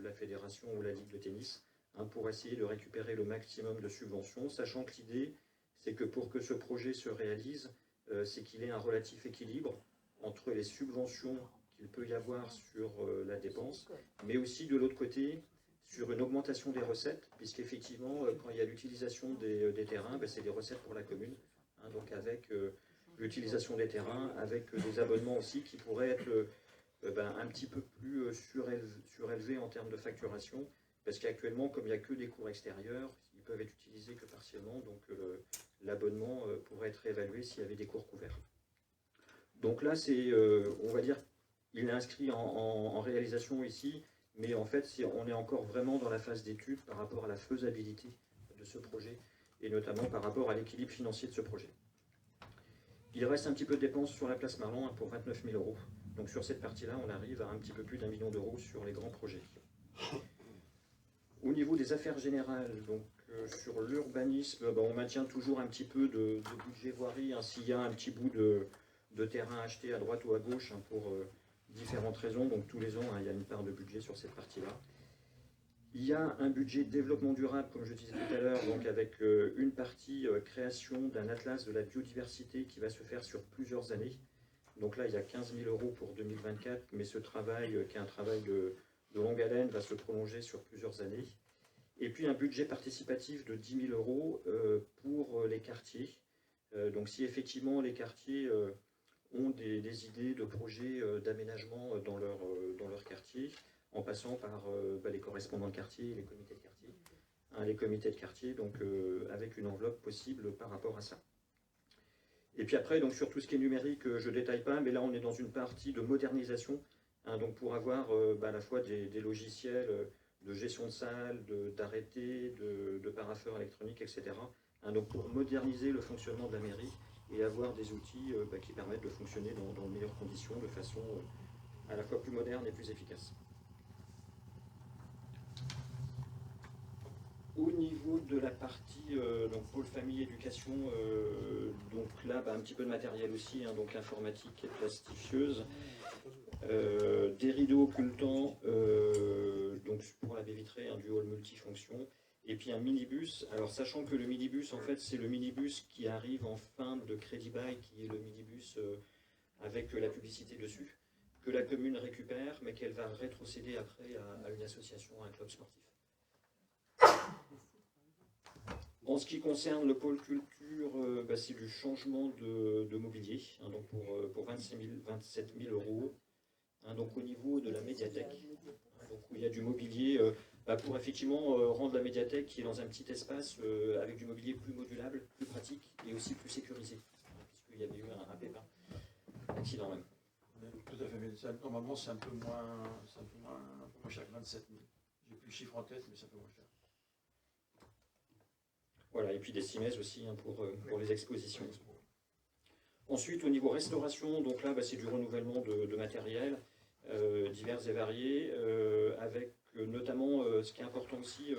Speaker 6: la fédération ou la Ligue de tennis, hein, pour essayer de récupérer le maximum de subventions, sachant que l'idée, c'est que pour que ce projet se réalise, c'est qu'il ait un relatif équilibre entre les subventions qu'il peut y avoir sur la dépense, mais aussi de l'autre côté, sur une augmentation des recettes, puisqu'effectivement, quand il y a l'utilisation des terrains, c'est des recettes pour la commune, hein, donc avec l'utilisation des terrains, avec des abonnements aussi qui pourraient être un petit peu plus surélevés en termes de facturation, parce qu'actuellement, comme il n'y a que des cours extérieurs, ils peuvent être utilisés que partiellement, donc l'abonnement pourrait être réévalué s'il y avait des cours couverts. Donc là, c'est, on va dire, il est inscrit en réalisation ici, mais en fait, on est encore vraiment dans la phase d'étude par rapport à la faisabilité de ce projet, et notamment par rapport à l'équilibre financier de ce projet. Il reste un petit peu de dépenses sur la place Marlan pour 29 000 €. Donc sur cette partie-là, on arrive à un petit peu plus d'1 million d'euros sur les grands projets. Au niveau des affaires générales, donc sur l'urbanisme, on maintient toujours un petit peu de budget voirie, hein, s'il y a un petit bout de terrain acheté à droite ou à gauche, hein, pour différentes raisons. Donc tous les ans, hein, il y a une part de budget sur cette partie-là. Il y a un budget développement durable, comme je disais tout à l'heure, donc avec une partie création d'un atlas de la biodiversité qui va se faire sur plusieurs années. Donc là, il y a 15 000 € pour 2024, mais ce travail, qui est un travail de longue haleine, va se prolonger sur plusieurs années. Et puis un budget participatif de 10 000 € pour les quartiers. Donc si effectivement les quartiers ont des idées de projets d'aménagement dans leur quartier, en passant par les correspondants de quartier, les comités de quartier, hein, les comités de quartier, donc avec une enveloppe possible par rapport à ça. Et puis après, donc sur tout ce qui est numérique, je ne détaille pas, mais là on est dans une partie de modernisation, hein, donc pour avoir à la fois des logiciels de gestion de salle, d'arrêtés, de parapheurs électroniques, etc. Hein, donc pour moderniser le fonctionnement de la mairie et avoir des outils qui permettent de fonctionner dans de meilleures conditions, de façon à la fois plus moderne et plus efficace. Au niveau de la partie donc pôle famille éducation, donc là un petit peu de matériel aussi, hein, donc informatique et plastifieuse, des rideaux occultants donc pour la baie vitrée, un duo multifonction, et puis un minibus. Alors sachant que le minibus, en fait, c'est le minibus qui arrive en fin de crédit bail, qui est le minibus avec la publicité dessus, que la commune récupère, mais qu'elle va rétrocéder après à une association, à un club sportif. En ce qui concerne le pôle culture, c'est du changement de mobilier, hein, donc pour 27 000 €. Hein, donc au niveau de la médiathèque, hein, donc où il y a du mobilier pour effectivement rendre la médiathèque qui est dans un petit espace avec du mobilier plus modulable, plus pratique et aussi plus sécurisé, hein, puisqu'il y avait eu un pépin, un accident même.
Speaker 7: Tout à fait, mais ça, normalement c'est un peu moins cher que 27 000. J'ai plus le chiffre en tête, mais c'est un peu moins cher.
Speaker 6: Voilà, et puis des cimaises aussi, hein, pour les expositions. Ensuite, au niveau restauration, donc là, c'est du renouvellement de matériel divers et variés, avec notamment, ce qui est important aussi,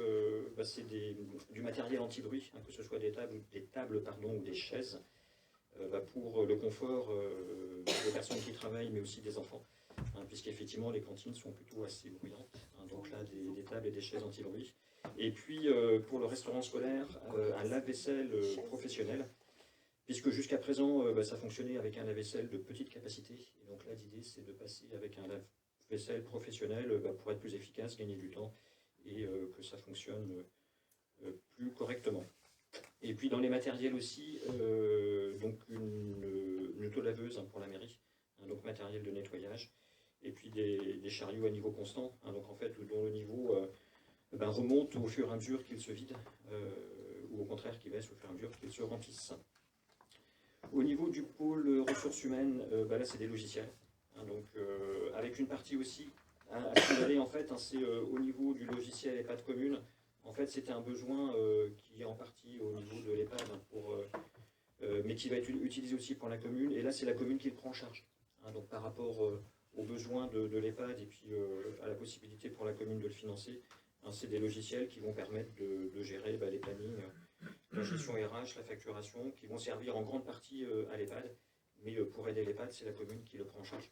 Speaker 6: c'est du matériel anti-bruit, hein, que ce soit des tables ou des chaises, pour le confort des personnes qui travaillent, mais aussi des enfants, hein, puisqu'effectivement, les cantines sont plutôt assez bruyantes, hein, donc là, des tables et des chaises anti-bruit. Et puis, pour le restaurant scolaire, un lave-vaisselle professionnel, puisque jusqu'à présent, ça fonctionnait avec un lave-vaisselle de petite capacité. Et donc là, l'idée, c'est de passer avec un lave-vaisselle professionnel pour être plus efficace, gagner du temps, et que ça fonctionne plus correctement. Et puis, dans les matériels aussi, donc une autolaveuse, hein, pour la mairie, hein, donc matériel de nettoyage, et puis des chariots à niveau constant, hein, donc en fait, dont le niveau remonte au fur et à mesure qu'ils se vident, ou au contraire qui baisse au fur et à mesure qu'ils se remplissent. Au niveau du pôle ressources humaines, là c'est des logiciels, hein, donc avec une partie aussi à signaler en fait, hein, c'est au niveau du logiciel EHPAD commune. En fait, c'était un besoin qui est en partie au niveau de l'EHPAD, hein, pour mais qui va être utilisé aussi pour la commune. Et là, c'est la commune qui le prend en charge. Hein, donc par rapport aux besoins de l'EHPAD et puis à la possibilité pour la commune de le financer, hein, c'est des logiciels qui vont permettre de gérer les plannings, la gestion RH, la facturation, qui vont servir en grande partie à l'EHPAD. Mais pour aider l'EHPAD, c'est la commune qui le prend en charge.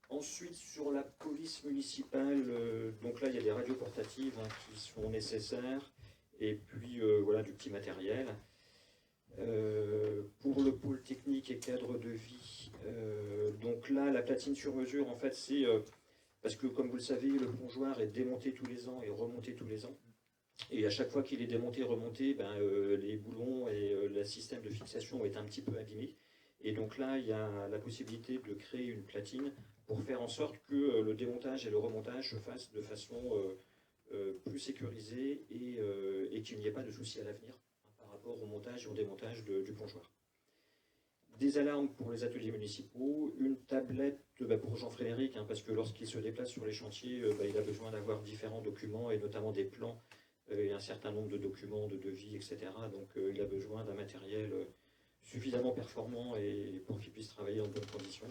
Speaker 6: Ensuite, sur la police municipale, donc là, il y a des radios portatives qui sont nécessaires, et puis voilà, du petit matériel. Pour le pôle technique et cadre de vie, donc là, la platine sur mesure, en fait, c'est parce que, comme vous le savez, le plongeoir est démonté tous les ans et remonté tous les ans. Et à chaque fois qu'il est démonté et remonté, les boulons et le système de fixation est un petit peu abîmé. Et donc là, il y a la possibilité de créer une platine pour faire en sorte que le démontage et le remontage se fassent de façon plus sécurisée et qu'il n'y ait pas de soucis à l'avenir par rapport au montage et au démontage du plongeoir. Des alarmes pour les ateliers municipaux, une tablette pour Jean-Frédéric, parce que lorsqu'il se déplace sur les chantiers, il a besoin d'avoir différents documents et notamment des plans et un certain nombre de documents, de devis, etc. Donc il a besoin d'un matériel suffisamment performant et pour qu'il puisse travailler en bonnes conditions.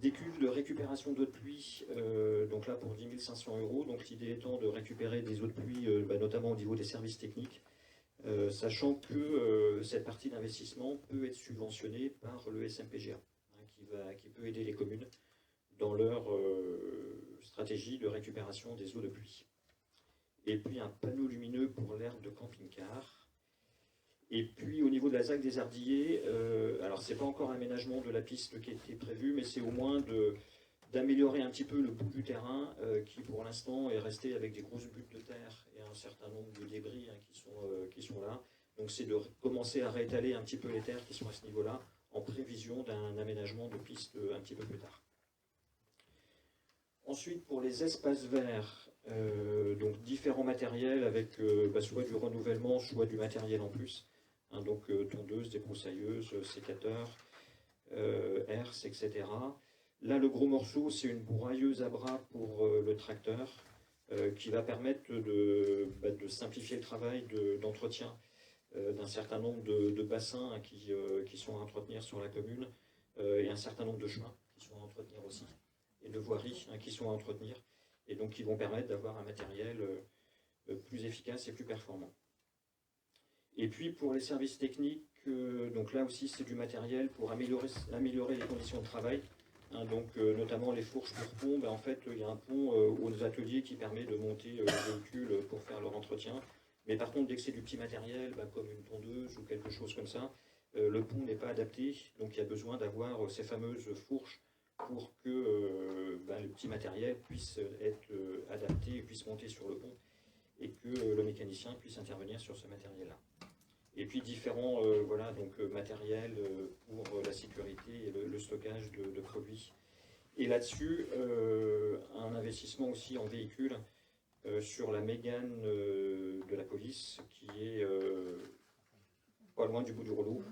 Speaker 6: Des cuves de récupération d'eau de pluie, donc là pour 10 500 €. Donc l'idée étant de récupérer des eaux de pluie, notamment au niveau des services techniques, sachant que cette partie d'investissement peut être subventionnée par le SMPGA, qui peut aider les communes dans leur stratégie de récupération des eaux de pluie. Et puis un panneau lumineux pour l'aire de camping-car. Et puis au niveau de la ZAC des Ardillers, alors c'est pas encore l'aménagement de la piste qui était prévu, mais c'est au moins d'améliorer un petit peu le bout du terrain qui pour l'instant est resté avec des grosses buttes de terre et un certain nombre de débris qui sont là. Donc c'est de commencer à réétaler un petit peu les terres qui sont à ce niveau-là en prévision d'un aménagement de piste un petit peu plus tard. Ensuite pour les espaces verts, donc différents matériels avec soit du renouvellement, soit du matériel en plus. Donc tondeuses, débroussailleuses, sécateurs, herses, etc. Là, le gros morceau, c'est une broyeuse à bras pour le tracteur qui va permettre de simplifier le travail d'entretien d'un certain nombre de bassins qui sont à entretenir sur la commune et un certain nombre de chemins qui sont à entretenir aussi et de voiries qui sont à entretenir et donc qui vont permettre d'avoir un matériel plus efficace et plus performant. Et puis pour les services techniques, donc là aussi c'est du matériel pour améliorer les conditions de travail. Donc notamment les fourches pour pont, en fait il y a un pont aux ateliers qui permet de monter les véhicules pour faire leur entretien. Mais par contre dès que c'est du petit matériel, comme une tondeuse ou quelque chose comme ça, le pont n'est pas adapté. Donc il y a besoin d'avoir ces fameuses fourches pour que le petit matériel puisse être adapté et puisse monter sur le pont et que le mécanicien puisse intervenir sur ce matériel-là. Et puis différents matériels pour la sécurité et le stockage de produits. Et là-dessus, un investissement aussi en véhicule sur la Mégane de la police qui est pas loin du bout du rouleau.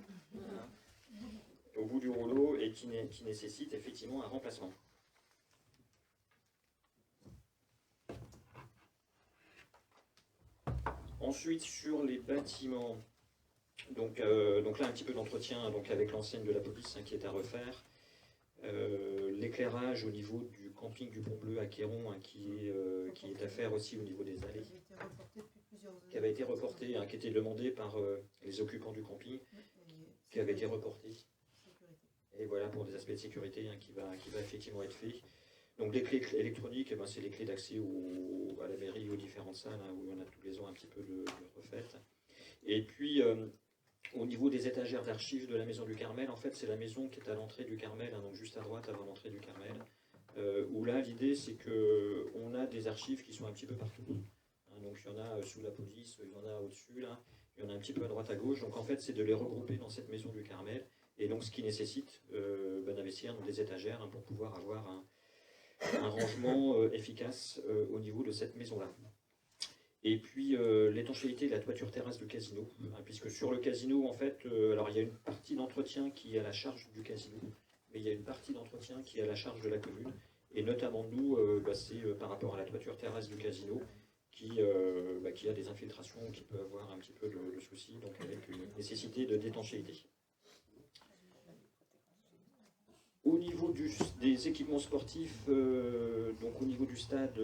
Speaker 6: Au bout du rouleau et qui nécessite effectivement un remplacement. Ensuite, sur les bâtiments, donc là un petit peu d'entretien avec l'enseigne de la police qui est à refaire. L'éclairage au niveau du camping du Pont Bleu à Quéron qui est à faire aussi au niveau des allées. Qui avait été reporté, qui était demandé par les occupants du camping, qui avait été reporté. Et voilà pour des aspects de sécurité qui va effectivement être fait. Donc les clés électroniques, c'est les clés d'accès à la mairie, aux différentes salles où on a tous les ans un petit peu de refaites. Et puis au niveau des étagères d'archives de la maison du Carmel, en fait c'est la maison qui est à l'entrée du Carmel, donc juste à droite avant l'entrée du Carmel, où là l'idée c'est qu'on a des archives qui sont un petit peu partout. Donc il y en a sous la police, il y en a au-dessus, là, il y en a un petit peu à droite à gauche. Donc en fait c'est de les regrouper dans cette maison du Carmel. Et donc ce qui nécessite d'investir dans des étagères pour pouvoir avoir un rangement efficace au niveau de cette maison-là. Et puis l'étanchéité de la toiture terrasse du casino, puisque sur le casino, en fait, alors il y a une partie d'entretien qui est à la charge du casino, mais il y a une partie d'entretien qui est à la charge de la commune, et notamment nous, c'est par rapport à la toiture terrasse du casino, qui a des infiltrations, qui peut avoir un petit peu de soucis, donc avec une nécessité de d'étanchéité. Au niveau des équipements sportifs, donc au niveau du stade,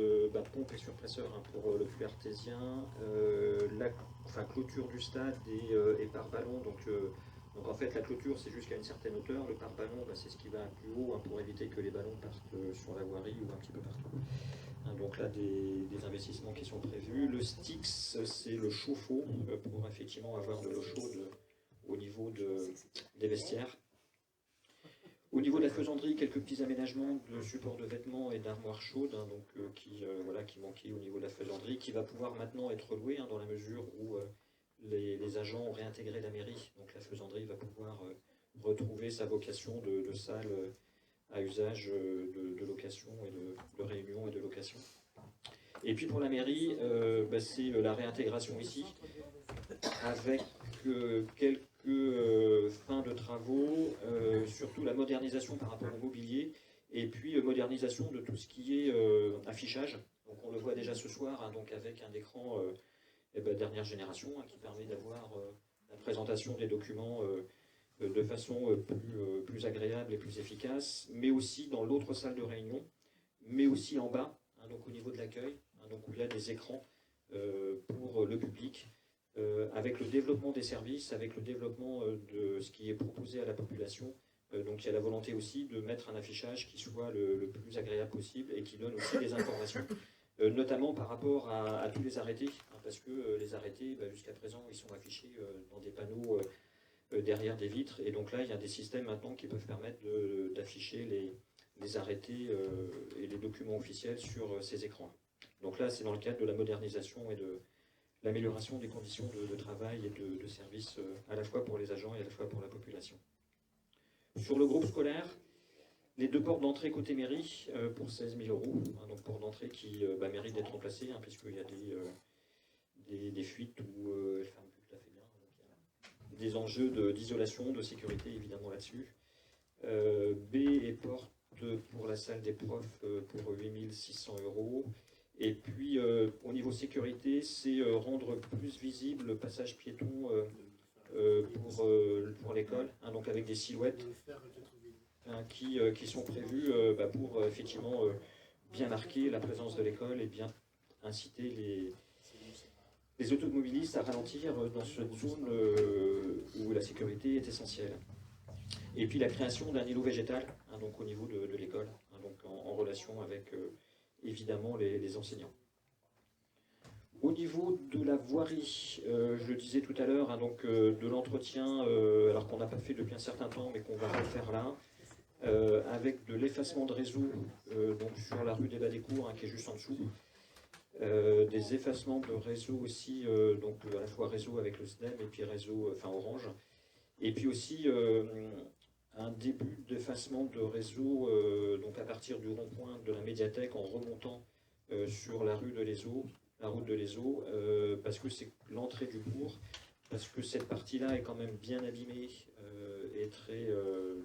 Speaker 6: pompe et surpresseur pour le flux artésien, clôture du stade et pare-ballon. Donc en fait la clôture c'est jusqu'à une certaine hauteur, le pare-ballon c'est ce qui va plus haut pour éviter que les ballons partent sur la voirie ou un petit peu partout. Donc là des investissements qui sont prévus. Le Styx c'est le chauffe-eau pour effectivement avoir de l'eau chaude au niveau des vestiaires. Au niveau de la faisanderie, quelques petits aménagements de support de vêtements et d'armoires chaudes, qui manquaient au niveau de la faisanderie, qui va pouvoir maintenant être loué dans la mesure où les agents ont réintégré la mairie. Donc la faisanderie va pouvoir retrouver sa vocation de salle à usage de location et de réunion et de location. Et puis pour la mairie, c'est la réintégration ici, avec quelques fins de travaux, surtout la modernisation par rapport au mobilier, et puis modernisation de tout ce qui est affichage. Donc on le voit déjà ce soir, donc avec un écran dernière génération qui permet d'avoir la présentation des documents de façon plus agréable et plus efficace, mais aussi dans l'autre salle de réunion, mais aussi en bas, donc au niveau de l'accueil, donc où il y a des écrans pour le public, avec le développement des services, avec le développement de ce qui est proposé à la population. Donc il y a la volonté aussi de mettre un affichage qui soit le plus agréable possible et qui donne aussi des informations, notamment par rapport à tous les arrêtés, parce que les arrêtés, jusqu'à présent, ils sont affichés dans des panneaux derrière des vitres, et donc là, il y a des systèmes maintenant qui peuvent permettre d'afficher les arrêtés et les documents officiels sur ces écrans. Donc là, c'est dans le cadre de la modernisation et de l'amélioration des conditions de travail et de service, à la fois pour les agents et à la fois pour la population. Sur le groupe scolaire, les 2 portes d'entrée côté mairie pour 16 000 €, donc portes d'entrée qui méritent d'être remplacées, puisqu'il y a des fuites où elles ne ferment plus tout à fait bien. Donc il y a des enjeux d'isolation, de sécurité évidemment là-dessus. B et porte pour la salle des profs pour 8 600 €. Et puis, au niveau sécurité, c'est rendre plus visible le passage piéton pour l'école, donc avec des silhouettes qui sont prévues pour effectivement bien marquer la présence de l'école et bien inciter les automobilistes à ralentir dans cette zone où la sécurité est essentielle. Et puis la création d'un îlot végétal, donc au niveau de l'école, donc en relation avec évidemment les enseignants. Au niveau de la voirie, je le disais tout à l'heure, de l'entretien, alors qu'on n'a pas fait depuis un certain temps, mais qu'on va refaire là, avec de l'effacement de réseau donc sur la rue des Bas-des-Cours, qui est juste en dessous, des effacements de réseau aussi, donc à la fois réseau avec le SNEM et puis réseau, Orange, et puis aussi un début d'effacement de réseau donc à partir du rond-point de la médiathèque en remontant sur la rue de l'Ezo, parce que c'est l'entrée du bourg, parce que cette partie-là est quand même bien abîmée et très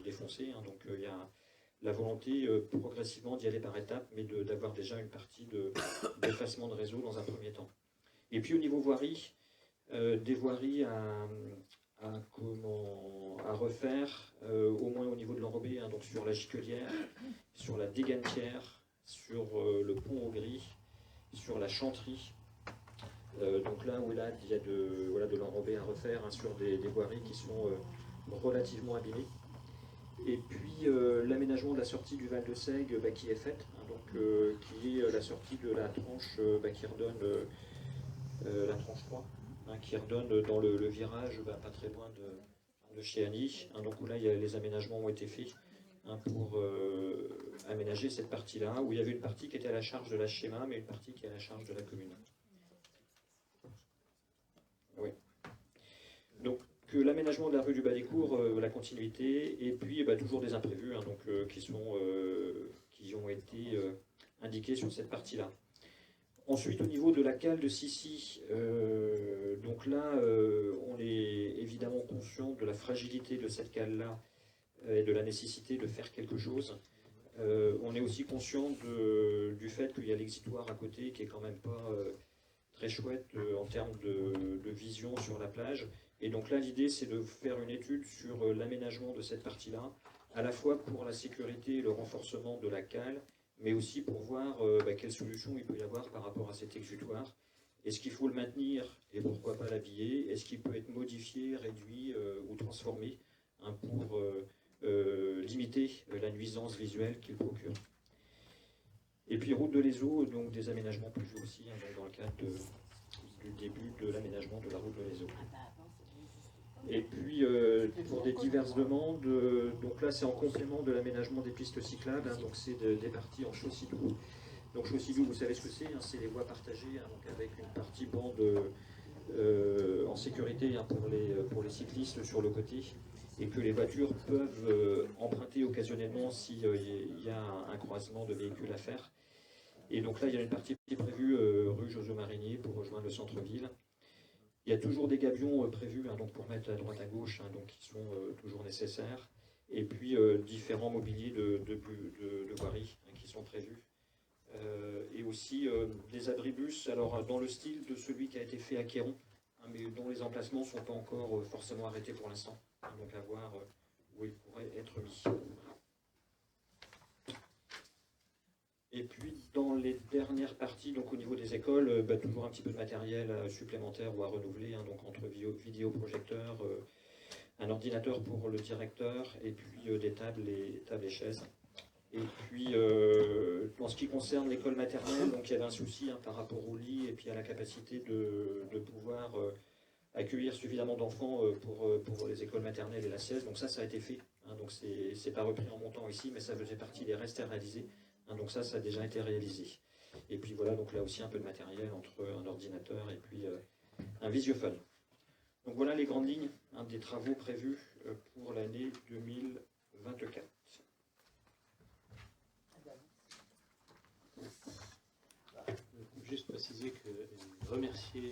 Speaker 6: défoncée, donc il y a la volonté progressivement d'y aller par étapes, mais d'avoir déjà une partie d'effacement de réseau dans un premier temps. Et puis au niveau voirie, des voiries à refaire, au moins au niveau de l'enrobé, donc sur la Gicquelière, sur la Dégantière, sur le pont au Gris, sur la Chanterie. Donc là où il y a de l'enrobé à refaire, sur des voiries qui sont relativement abîmées. Et puis l'aménagement de la sortie du Val de Seigue qui est faite, qui est la sortie de la tranche qui redonne la tranche 3. Qui redonne dans le virage pas très loin de chez Annie, donc où là les aménagements ont été faits pour aménager cette partie-là, où il y avait une partie qui était à la charge de la schéma, mais une partie qui est à la charge de la commune. Oui. Donc l'aménagement de la rue du Bas-des-Cours, la continuité, et puis toujours des imprévus qui ont été indiqués sur cette partie-là. Ensuite, au niveau de la cale de Sissi, donc là, on est évidemment conscient de la fragilité de cette cale-là et de la nécessité de faire quelque chose. On est aussi conscient du fait qu'il y a l'exitoire à côté qui est quand même pas très chouette en termes de vision sur la plage. Et donc là, l'idée, c'est de faire une étude sur l'aménagement de cette partie-là, à la fois pour la sécurité et le renforcement de la cale, mais aussi pour voir quelles solutions il peut y avoir par rapport à cet exutoire. Est-ce qu'il faut le maintenir et pourquoi pas l'habiller? Est-ce qu'il peut être modifié, réduit ou transformé pour limiter la nuisance visuelle qu'il procure? Et puis route de l'Ezo, donc des aménagements prévus aussi dans le cadre du début de l'aménagement de la route de l'Ezo. Et puis pour des diverses demandes, donc là c'est en complément de l'aménagement des pistes cyclables, donc c'est des parties en Chaucidou. Donc Chaucidou, vous savez ce que c'est, c'est les voies partagées, donc avec une partie bande en sécurité pour les cyclistes sur le côté, et que les voitures peuvent emprunter occasionnellement s'il y a un croisement de véhicules à faire. Et donc là, il y a une partie qui est prévue rue José-Marinier pour rejoindre le centre-ville. Il y a toujours des gabions prévus donc pour mettre à droite à gauche, donc qui sont toujours nécessaires. Et puis différents mobiliers de voirie qui sont prévus. Et aussi des abribus, alors dans le style de celui qui a été fait à Quéron, mais dont les emplacements ne sont pas encore forcément arrêtés pour l'instant. Donc à voir où ils pourraient être mis. Et puis dans les dernières parties, donc au niveau des écoles, toujours un petit peu de matériel supplémentaire ou à renouveler, donc entre vidéoprojecteurs, un ordinateur pour le directeur, et puis des tables et chaises. Et puis en ce qui concerne l'école maternelle, donc il y avait un souci par rapport au lit et puis à la capacité de pouvoir accueillir suffisamment d'enfants pour les écoles maternelles et la sieste. Donc ça a été fait. Donc c'est pas repris en montant ici, mais ça faisait partie des restes à réaliser. Donc ça a déjà été réalisé. Et puis voilà, donc là aussi un peu de matériel entre un ordinateur et puis un visiophone. Donc voilà les grandes lignes des travaux prévus pour l'année 2024.
Speaker 1: Juste préciser que remercier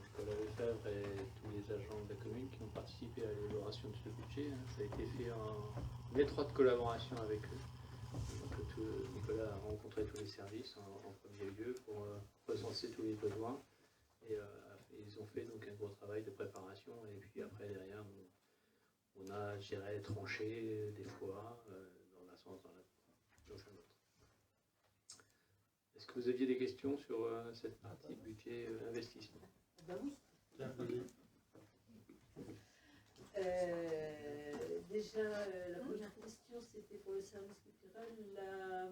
Speaker 1: Nicolas Lefebvre et tous les agents de la commune qui ont participé à l'élaboration de ce budget. Ça a été fait en étroite collaboration avec eux. Donc, Nicolas a rencontré tous les services en premier lieu pour recenser tous les besoins. Et ils ont fait donc un gros travail de préparation. Et puis après, derrière, on a géré, tranché des fois dans un sens, dans un autre. Est-ce que vous aviez des questions sur cette partie budget investissement?
Speaker 5: Oui. Déjà, la première question, c'était pour le service culturel, la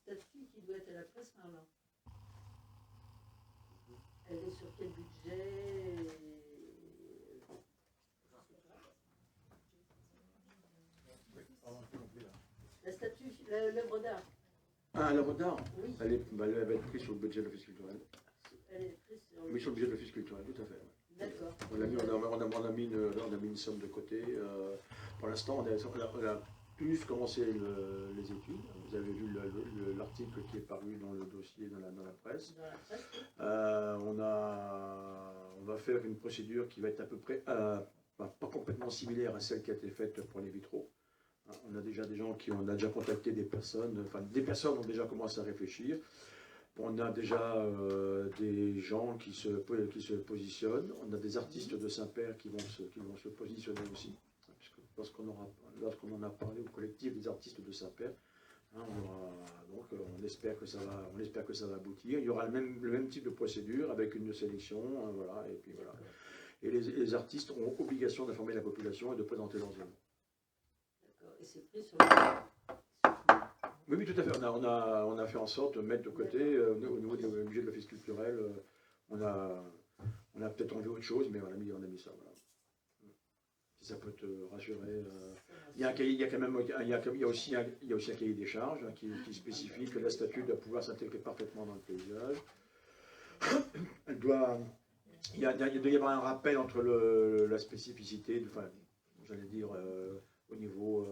Speaker 5: statue qui doit être à la place Marlin. Elle est sur quel budget? La statue, l'œuvre d'art.
Speaker 7: Ah, l'œuvre d'art?
Speaker 5: Oui.
Speaker 7: Elle va être prise sur le budget de l'office culturel.
Speaker 5: Elle est prise sur
Speaker 7: Oui, sur le budget de l'office culturel, tout à fait.
Speaker 5: D'accord.
Speaker 7: On a mis une somme de côté. Pour l'instant, on a plus commencé les études. Vous avez vu l'article qui est paru dans le dossier dans la presse.
Speaker 5: Dans la presse, oui.
Speaker 7: On va faire une procédure qui va être à peu près pas complètement similaire à celle qui a été faite pour les vitraux. On a déjà des gens on a déjà contacté des personnes ont déjà commencé à réfléchir. On a déjà des gens qui se positionnent. On a des artistes de Saint-Père qui vont se positionner aussi. Lorsqu'on en a parlé au collectif des artistes de Saint-Père, on espère que ça va aboutir. Il y aura le même type de procédure avec une sélection, voilà, et puis voilà. Et les artistes ont obligation d'informer la population et de présenter leurs œuvres.
Speaker 5: D'accord. Et c'est pris sur le...
Speaker 7: Oui, tout à fait. On a fait en sorte de mettre de côté, au niveau du budget de l'office culturel, on a peut-être enlevé autre chose, mais on a mis ça. Voilà. Si ça peut te rassurer. Il y a aussi un cahier des charges qui spécifie que la statue doit pouvoir s'intégrer parfaitement dans le paysage. Il doit y avoir un rappel entre la spécificité, j'allais dire, au niveau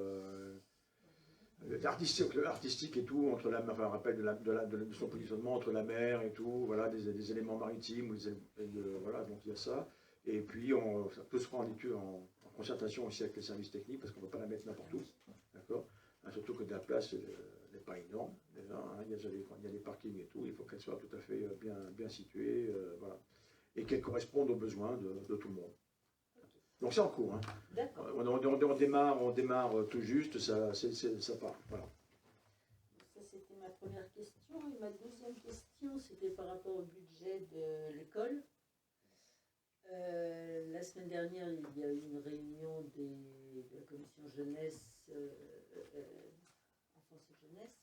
Speaker 7: artistique et tout, entre un rappel de son positionnement entre la mer et tout, voilà, des éléments maritimes, voilà, donc il y a ça. Et puis ça peut se rendre en concertation aussi avec les services techniques, parce qu'on ne va pas la mettre n'importe où, d'accord. Surtout que de la place n'est pas énorme, déjà, hein, il y a les parkings et tout, il faut qu'elle soit tout à fait bien située, voilà. Et qu'elle corresponde aux besoins de tout le monde. Donc c'est en cours. Hein.
Speaker 5: D'accord.
Speaker 7: On démarre tout juste, ça part. Voilà.
Speaker 5: Ça, c'était ma première question. Et ma deuxième question, c'était par rapport au budget de l'école. La semaine dernière, il y a eu une réunion de la commission jeunesse, enfance et jeunesse.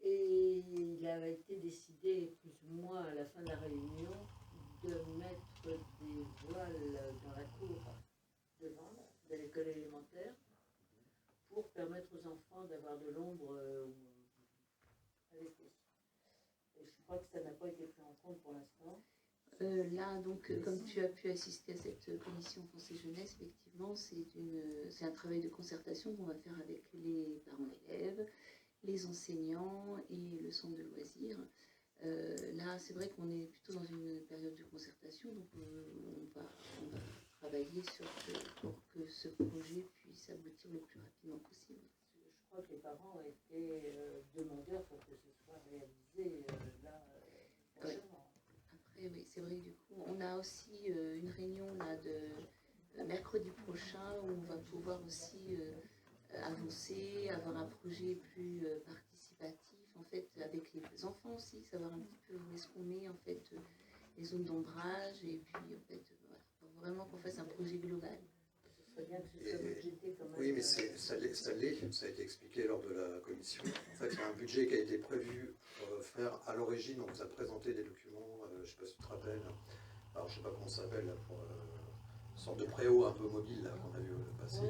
Speaker 5: Et il a été décidé, plus ou moins à la fin de la réunion, de mettre des voiles dans la cour devant de l'école élémentaire pour permettre aux enfants d'avoir de l'ombre à l'été. Et je crois que ça n'a pas été pris en compte pour l'instant.
Speaker 8: Là, donc, comme tu as pu assister à cette commission Enfance et Jeunesse, effectivement, c'est un travail de concertation qu'on va faire avec les parents d'élèves, les enseignants et le centre de loisirs. Là, c'est vrai qu'on est plutôt dans une période de concertation, donc on va travailler pour que ce projet puisse aboutir le plus rapidement possible.
Speaker 5: Je crois que les parents ont été demandeurs pour que ce soit réalisé là prochainement.
Speaker 8: Après, oui, c'est vrai que du coup, on a aussi une réunion là de mercredi prochain où on va pouvoir aussi avancer, avoir un projet plus participatif, en fait, avec les enfants aussi, savoir un petit peu où est-ce qu'on met, en fait, les zones d'ombrage, et puis, en fait, voilà, pour vraiment qu'on fasse un projet global.
Speaker 5: Ce serait bien que ce soit budgété quand même.
Speaker 9: Oui, mais ça a été expliqué lors de la commission. En fait, il y a un budget qui a été prévu pour faire à l'origine. On vous a présenté des documents, je ne sais pas si tu te rappelles. Alors, je ne sais pas comment ça s'appelle, pour une sorte de préau un peu mobile qu'on a vu passer.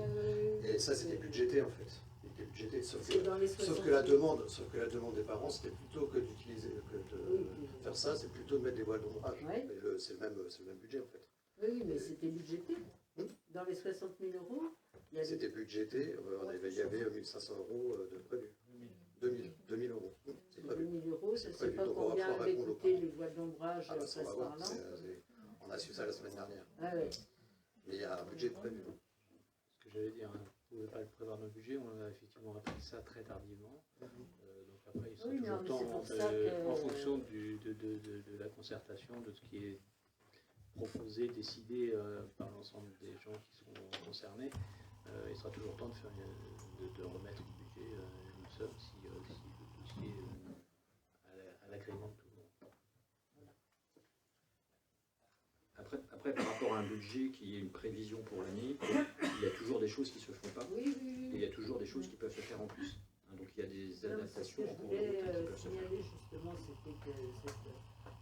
Speaker 9: Et ça, c'était budgété en fait. C'était budgété, sauf que la demande des parents, c'était plutôt que d'utiliser, faire ça, c'est plutôt de mettre des voiles d'ombrage.
Speaker 5: Ouais.
Speaker 9: C'est le même budget en fait.
Speaker 5: Oui, mais c'était budgété. Dans les 60 000 euros, il y avait...
Speaker 9: C'était budgété, il y avait 1 500 euros de prévu. 2 000 euros. C'est prévu.
Speaker 5: 2 000 euros, ça ne sait
Speaker 9: prévu.
Speaker 5: pas
Speaker 9: Donc, on va
Speaker 5: combien
Speaker 9: pouvoir
Speaker 5: avait
Speaker 9: répondre aux
Speaker 5: coûté
Speaker 9: parents.
Speaker 5: les voiles d'ombrage
Speaker 9: Ah, bah, ça,
Speaker 5: après
Speaker 9: on
Speaker 5: ce
Speaker 9: va voir.
Speaker 5: soir-là.
Speaker 9: On a su ça la semaine dernière.
Speaker 5: Ah ouais.
Speaker 9: Mais il y a un budget prévu.
Speaker 1: Ce que j'allais dire, hein, on ne pouvait pas le prévoir dans le budget, on a effectivement appris ça très tardivement. Donc après, il sera
Speaker 5: Oui, non,
Speaker 1: toujours
Speaker 5: mais
Speaker 1: temps,
Speaker 5: c'est pour ça que-
Speaker 1: en fonction de la concertation, de ce qui est proposé, décidé par l'ensemble des gens qui sont concernés, il sera toujours temps de remettre au budget une somme si le dossier est à l'agrément de tout le monde.
Speaker 6: Après, par rapport à un budget qui est une prévision pour l'année, il y a toujours des choses qui ne se font pas.
Speaker 5: Oui, oui,
Speaker 6: Et
Speaker 5: oui.
Speaker 6: il y a toujours des choses qui peuvent se faire en plus. Hein, donc il y a des
Speaker 5: Non, mais c'est ce
Speaker 6: adaptations
Speaker 5: que
Speaker 6: en
Speaker 5: je
Speaker 6: cours de route
Speaker 5: voulais
Speaker 6: qui peuvent se faire.
Speaker 5: signaler justement, c'était que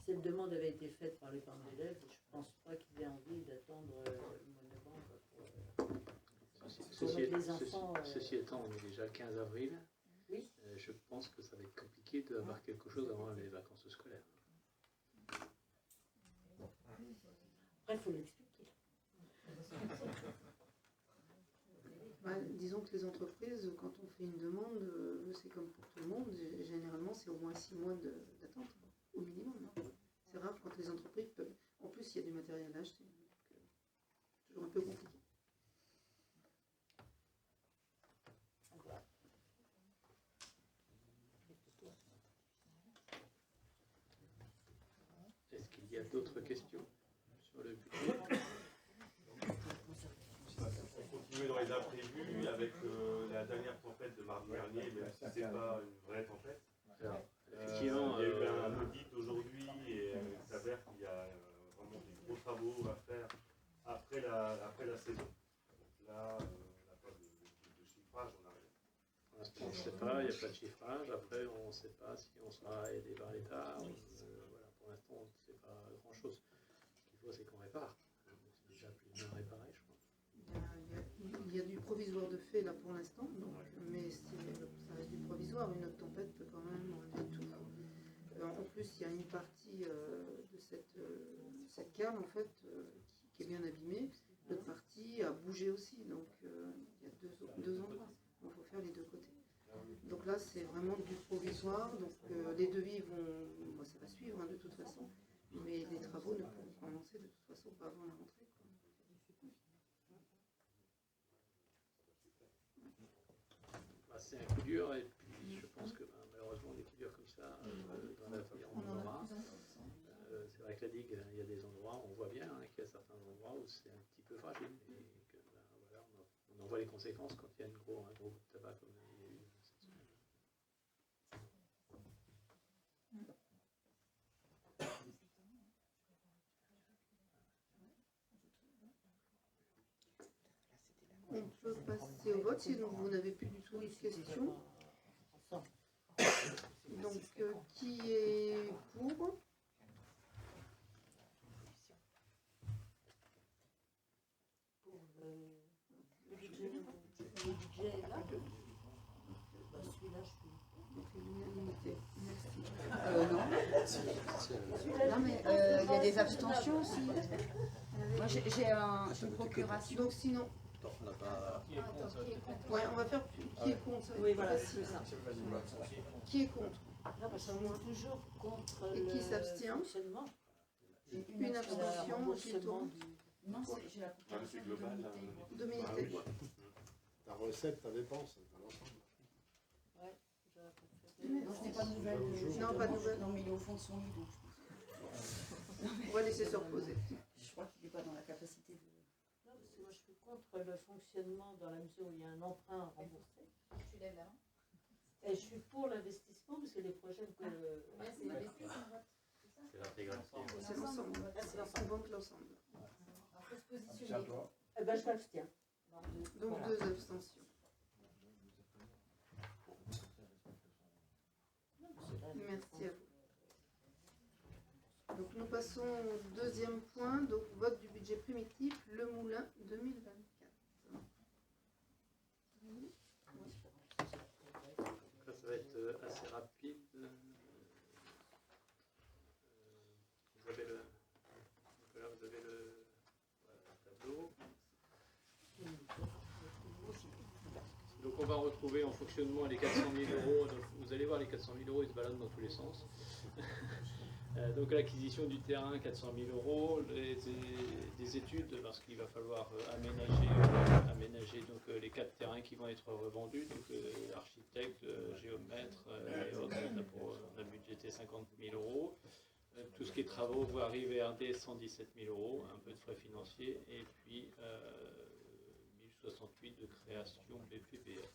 Speaker 5: cette demande avait été faite par les parents d'élèves. Je ne pense pas qu'ils aient envie d'attendre le mois de novembre pour mettre les enfants.
Speaker 1: Ceci étant, on est déjà le 15 avril.
Speaker 5: Oui.
Speaker 1: Je pense que ça va être compliqué d'avoir quelque chose avant les vacances scolaires.
Speaker 5: Après, il faut l'expliquer.
Speaker 4: Disons que les entreprises, quand on fait une demande, c'est comme pour tout le monde, généralement c'est au moins 6 mois d'attente, au minimum. C'est rare quand les entreprises peuvent... En plus, il y a du matériel à acheter, donc c'est toujours un peu compliqué.
Speaker 1: Est-ce qu'il y a d'autres questions sur le budget?
Speaker 3: Continuer dans les imprévus avec la dernière tempête de mardi dernier, même si ce n'est pas une vraie tempête.
Speaker 1: Alors, effectivement,
Speaker 3: Il y a eu un audit aujourd'hui et il s'avère qu'il y a vraiment des gros travaux à faire après la saison. Donc là, on n'a pas de chiffrage, on n'a rien.
Speaker 1: pour l'instant, on ne sait pas, il n'y a pas de chiffrage. Après, on ne sait pas si on sera aidé par l'État. Voilà, pour l'instant, on ne sait pas grand-chose. Ce qu'il faut, c'est qu'on répare. C'est déjà plus bien réparé, je crois.
Speaker 4: Il y a du provisoire de fait là pour l'instant, mais ça reste du provisoire. Une autre tempête peut quand même enlever tout. En plus, il y a une partie de cette cale en fait qui est bien abîmée. L'autre partie a bougé aussi, donc il y a deux endroits. Il faut faire les deux côtés. Donc là, c'est vraiment du provisoire. Donc les devis vont, ça va suivre de toute façon, mais les travaux ne pourront commencer de toute façon pas avant la rentrée.
Speaker 1: C'est un coup dur et puis je pense que digue, il y a des endroits, on voit bien qu'il y a certains endroits où c'est un petit peu fragile. Et que, voilà, on en voit les conséquences quand il y a un gros coup de tabac comme il y a eu cette semaine.
Speaker 4: On peut passer au vote si vous n'avez plus du tout de questions. Donc, qui est pour?
Speaker 5: Pour le budget là, celui-là, je suis.
Speaker 4: Donc, l'unanimité. Merci.
Speaker 10: Non. Non, mais il y a des abstentions aussi. Moi, j'ai une procuration.
Speaker 4: Donc, sinon,
Speaker 9: On n'a pas...
Speaker 4: ouais, on va faire qui est contre.
Speaker 5: Oui, voilà, c'est ça.
Speaker 4: Qui est contre?
Speaker 5: Non, parce qu'on est toujours contre
Speaker 4: Et qui
Speaker 5: le
Speaker 4: s'abstient?
Speaker 5: fonctionnement.
Speaker 4: Une abstention, qui est contre?
Speaker 10: Non, j'ai la procuration de
Speaker 4: Dominique.
Speaker 2: Ah oui. Ta recette, ta dépense, à l'ensemble.
Speaker 5: Ouais,
Speaker 10: Non, je n'ai pas de nouvelles.
Speaker 4: Non, pas de nouvelles.
Speaker 10: Non, mais il est au fond de son lit, donc
Speaker 4: On va laisser se reposer.
Speaker 10: je crois qu'il n'est pas dans la capacité de...
Speaker 5: Non, parce que moi je suis contre le fonctionnement dans la mesure où il y a un emprunt à rembourser.
Speaker 10: Tu lèves la main.
Speaker 5: Et je suis pour l'investissement parce que les projets que.
Speaker 10: C'est l'investissement, on vote.
Speaker 1: C'est l'intégralité.
Speaker 4: C'est l'ensemble.
Speaker 5: c'est l'ensemble.
Speaker 4: On vote l'ensemble.
Speaker 10: Alors, faut se positionner.
Speaker 5: Eh ben, je m'abstiens.
Speaker 4: Donc,
Speaker 5: Voilà.
Speaker 4: 2 abstentions. Merci à vous. Donc nous passons au deuxième point, donc vote du budget primitif, le Moulin 2024.
Speaker 1: Ça va être assez rapide. Vous avez le tableau. Donc on va retrouver en fonctionnement les 400 000 euros. Donc, vous allez voir, les 400 000 euros, ils se baladent dans tous les sens. Donc l'acquisition du terrain, 400 000 euros, des études, parce qu'il va falloir aménager donc, les 4 terrains qui vont être revendus, donc architecte, géomètre et autres, on a budgété 50 000 euros. Tout ce qui est travaux, voies VRD, 117 000 euros, un peu de frais financiers, et puis 1068 de création BPPL.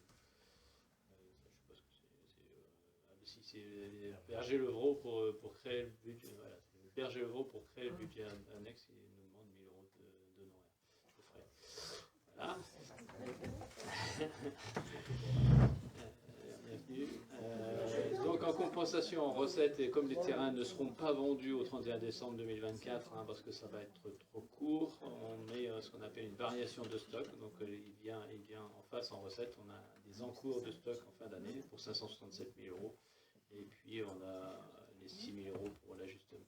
Speaker 1: Si c'est Berger-Levrault pour créer le budget, voilà, c'est Berger-Levrault pour créer le budget annexe, il nous demande 1000 euros de frais. Voilà. Bienvenue. Donc en compensation en recettes, et comme les terrains ne seront pas vendus au 31 décembre 2024, parce que ça va être trop court, on met ce qu'on appelle une variation de stock. Donc il vient en face en recettes, on a des encours de stock en fin d'année pour 567 000 euros. Et puis on a les 6 000 euros pour l'ajustement.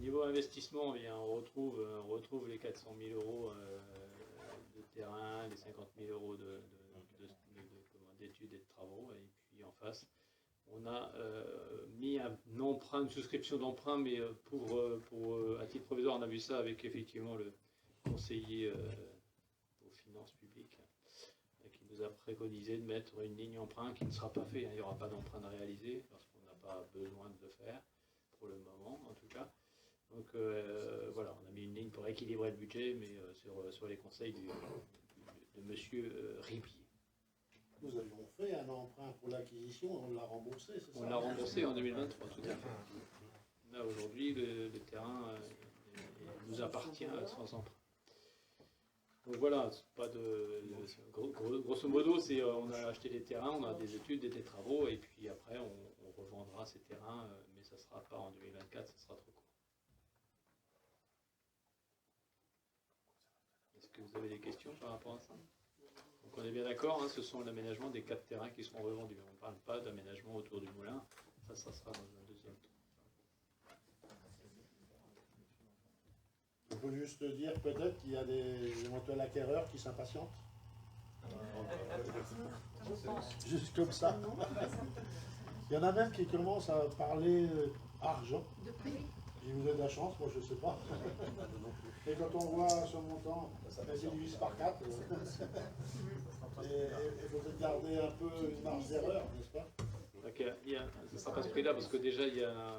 Speaker 1: Niveau investissement, eh bien, on retrouve les 400 000 euros de terrain, les 50 000 euros d'études et de travaux. Et puis en face, on a mis un emprunt, une souscription d'emprunt, mais à titre provisoire, on a vu ça avec effectivement le conseiller aux finances publiques, qui nous a préconisé de mettre une ligne emprunt qui ne sera pas faite. Il n'y aura pas d'emprunt à réaliser parce qu'on n'a pas besoin de le faire pour le moment en tout cas. Donc voilà, on a mis une ligne pour équilibrer le budget, mais sur les conseils de monsieur Ribier.
Speaker 2: Nous avions fait un emprunt pour l'acquisition, on l'a remboursé, c'est ça?
Speaker 1: On l'a remboursé en 2023, tout à fait. Là aujourd'hui, le terrain nous appartient sans emprunt. Donc voilà, c'est pas grosso modo, on a acheté des terrains, on a des études, des travaux, et puis après on revendra ces terrains, mais ça ne sera pas en 2024, ça sera trop court. Est-ce que vous avez des questions par rapport à ça? Donc on est bien d'accord, ce sont l'aménagement des 4 terrains qui seront revendus. On ne parle pas d'aménagement autour du moulin, ça sera dans un deuxième temps.
Speaker 2: Il faut juste dire peut-être qu'il y a des éventuels acquéreurs qui s'impatientent. Juste comme ça. Il y en a même qui commencent à parler argent. Si vous avez de la chance, moi je ne sais pas. Et quand on voit ce montant, ça divise par 4. Il faut peut-être garder un peu une marge d'erreur, n'est-ce pas?
Speaker 1: Donc, ça ne sera pas ce prix-là parce que déjà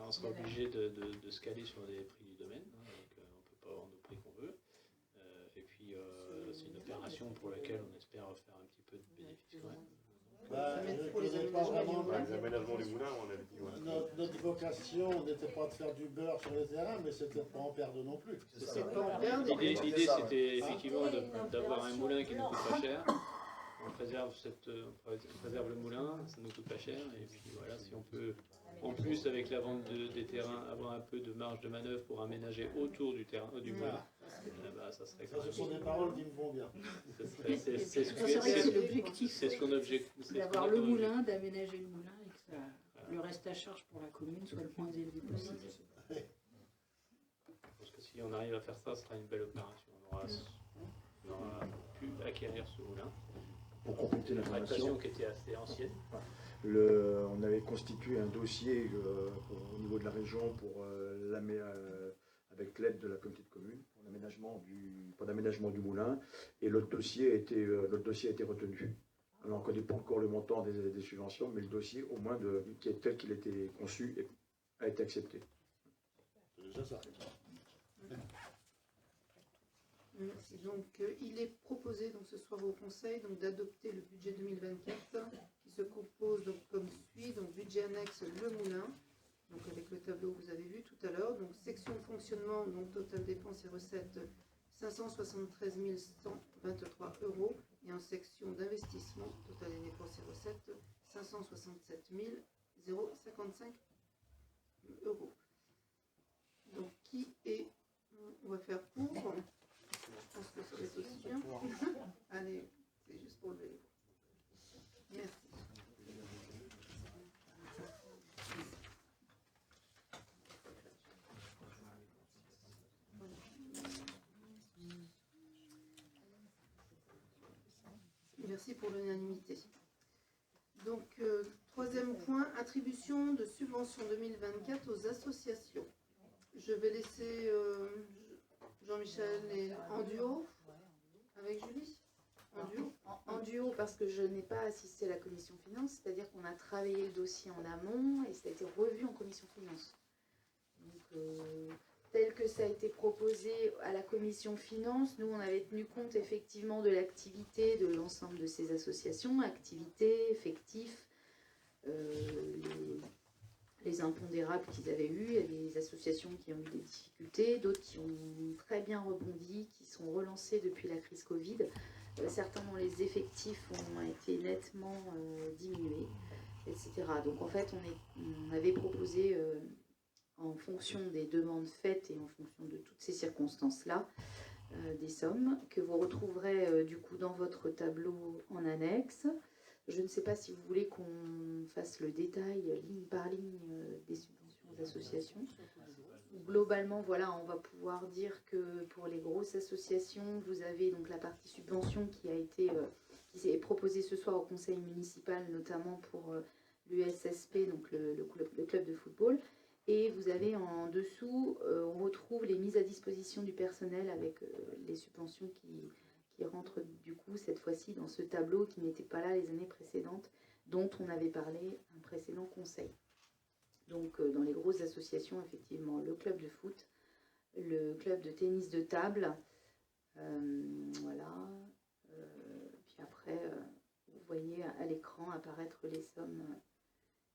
Speaker 1: on sera obligé de se caler sur les prix du domaine. Hein, donc, on ne peut pas avoir nos prix qu'on veut. Et puis c'est une opération pour laquelle on espère faire un petit peu de bénéfice quand même.
Speaker 4: Pour les aménagements du moulin.
Speaker 3: Les aménagements du moulin, on a dit.
Speaker 2: Notre vocation n'était pas de faire du beurre sur le terrain, mais c'était de pas en perdre non plus.
Speaker 4: C'est pas en perdre.
Speaker 1: L'idée c'était effectivement d'avoir un moulin qui ne coûte pas cher. On préserve le moulin, ça ne nous coûte pas cher. Et puis voilà, si on peut, en plus avec la vente des terrains, avoir un peu de marge de manœuvre pour aménager autour du terrain, du moulin, ça serait quand
Speaker 2: Ça, ce sont des paroles qui me vont bien.
Speaker 8: C'est vrai que c'est l'objectif.
Speaker 1: C'est ce qu'on objecte.
Speaker 10: D'avoir le moulin, d'aménager le moulin et que le reste à charge pour la commune soit le moins élevé possible.
Speaker 1: Parce que si on arrive à faire ça, ce sera une belle opération. On aura pu acquérir ce moulin.
Speaker 7: Pour compléter
Speaker 1: Une
Speaker 7: l'information,
Speaker 1: prestation qui était assez ancienne.
Speaker 7: on avait constitué un dossier au niveau de la région pour avec l'aide de la communauté de communes pour l'aménagement du moulin, et notre dossier a été retenu. Alors on ne connaît pas encore le montant des subventions, mais le dossier, au moins tel qu'il était conçu, a été accepté.
Speaker 2: C'est déjà ça.
Speaker 4: Merci. Donc, il est proposé donc, ce soir au Conseil d'adopter le budget 2024 qui se compose donc, comme suit. Donc, budget annexe le moulin, donc avec le tableau que vous avez vu tout à l'heure. Donc, section de fonctionnement, donc total dépenses et recettes 573 123 €. Et en section d'investissement, total des dépenses et recettes 567 055 €. Donc, qui est. On va faire pour. Je pense que ça va être aussi bien. Allez, c'est juste pour le vélo. Merci. Merci pour l'unanimité. Donc, troisième point, attribution de subventions 2024 aux associations. Je vais laisser Jean-Michel en duo avec Julie.
Speaker 8: En duo parce que je n'ai pas assisté à la commission finance, c'est-à-dire qu'on a travaillé le dossier en amont et ça a été revu en commission finance. Donc, tel que ça a été proposé à la commission finance, nous on avait tenu compte effectivement de l'activité de l'ensemble de ces associations, activités, effectifs, les impondérables qu'ils avaient eus. Il y a des associations qui ont eu des difficultés, d'autres qui ont très bien rebondi, qui sont relancées depuis la crise Covid. Certains dont les effectifs ont été nettement diminués, etc. Donc en fait, on avait proposé, en fonction des demandes faites et en fonction de toutes ces circonstances-là, des sommes que vous retrouverez du coup dans votre tableau en annexe. Je ne sais pas si vous voulez qu'on fasse le détail ligne par ligne des subventions aux associations. Globalement, voilà, on va pouvoir dire que pour les grosses associations, vous avez donc la partie subvention qui est proposée ce soir au conseil municipal, notamment pour l'USSP, donc le club de football. Et vous avez en dessous, on retrouve les mises à disposition du personnel avec les subventions qui rentrent du coup cette fois-ci dans ce tableau qui n'était pas là les années précédentes, dont on avait parlé un précédent conseil. Donc dans les grosses associations, effectivement, le club de foot, le club de tennis de table, voilà. Puis après, vous voyez à l'écran apparaître les sommes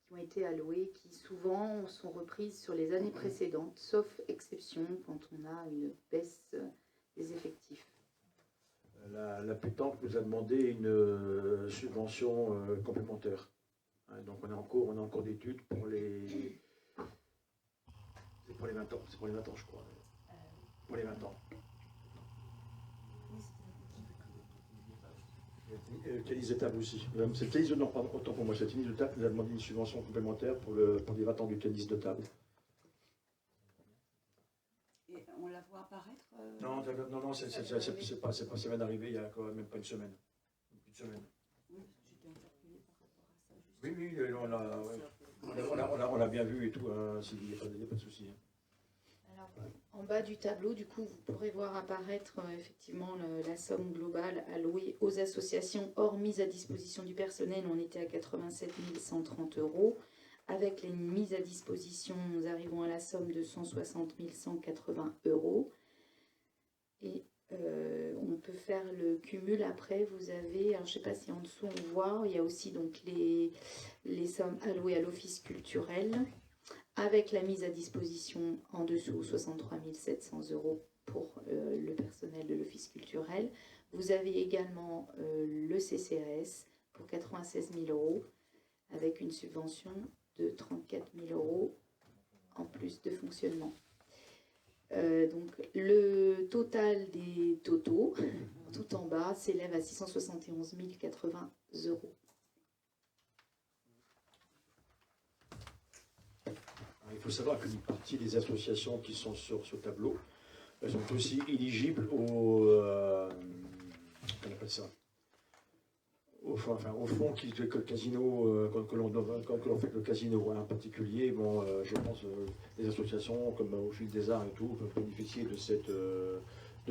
Speaker 8: qui ont été allouées, qui souvent sont reprises sur les années précédentes, sauf exception quand on a une baisse des effectifs.
Speaker 7: La pétanque nous a demandé une subvention complémentaire. Donc on est en cours d'études pour les 20 ans. C'est pour les 20 ans, je crois. Pour les 20 ans. Le tennis de table aussi. C'est le tennis de, non, pardon, autant pour moi, c'est le tennis de table qui nous a demandé une subvention complémentaire pour les 20 ans du tennis de table.
Speaker 10: Et on la voit apparaître
Speaker 7: Non, ça vient d'arriver il y a quand même pas une semaine. Une semaine.
Speaker 10: Oui, j'étais interpellée par rapport à ça. Justement.
Speaker 7: Oui, on l'a bien vu et tout, hein, il n'y a pas de souci. Hein.
Speaker 8: Alors, en bas du tableau, du coup, vous pourrez voir apparaître effectivement la somme globale allouée aux associations hors mise à disposition du personnel. On était à 87 130 €. Avec les mises à disposition, nous arrivons à la somme de 160 180 €. Et on peut faire le cumul après. Vous avez, alors je ne sais pas si en dessous on voit, il y a aussi donc les sommes allouées à l'office culturel, avec la mise à disposition en dessous 63 700 € pour le personnel de l'office culturel. Vous avez également le CCAS pour 96 000 € avec une subvention de 34 000 € en plus de fonctionnement. Donc le total des totaux, tout en bas, s'élève à 671 080 €.
Speaker 7: Il faut savoir qu'une partie des associations qui sont sur ce tableau, elles sont aussi éligibles au, on appelle ça, au fonds que le casino, que l'on fait le casino en particulier. Bon, je pense les associations comme au Fil des Arts et tout peuvent bénéficier de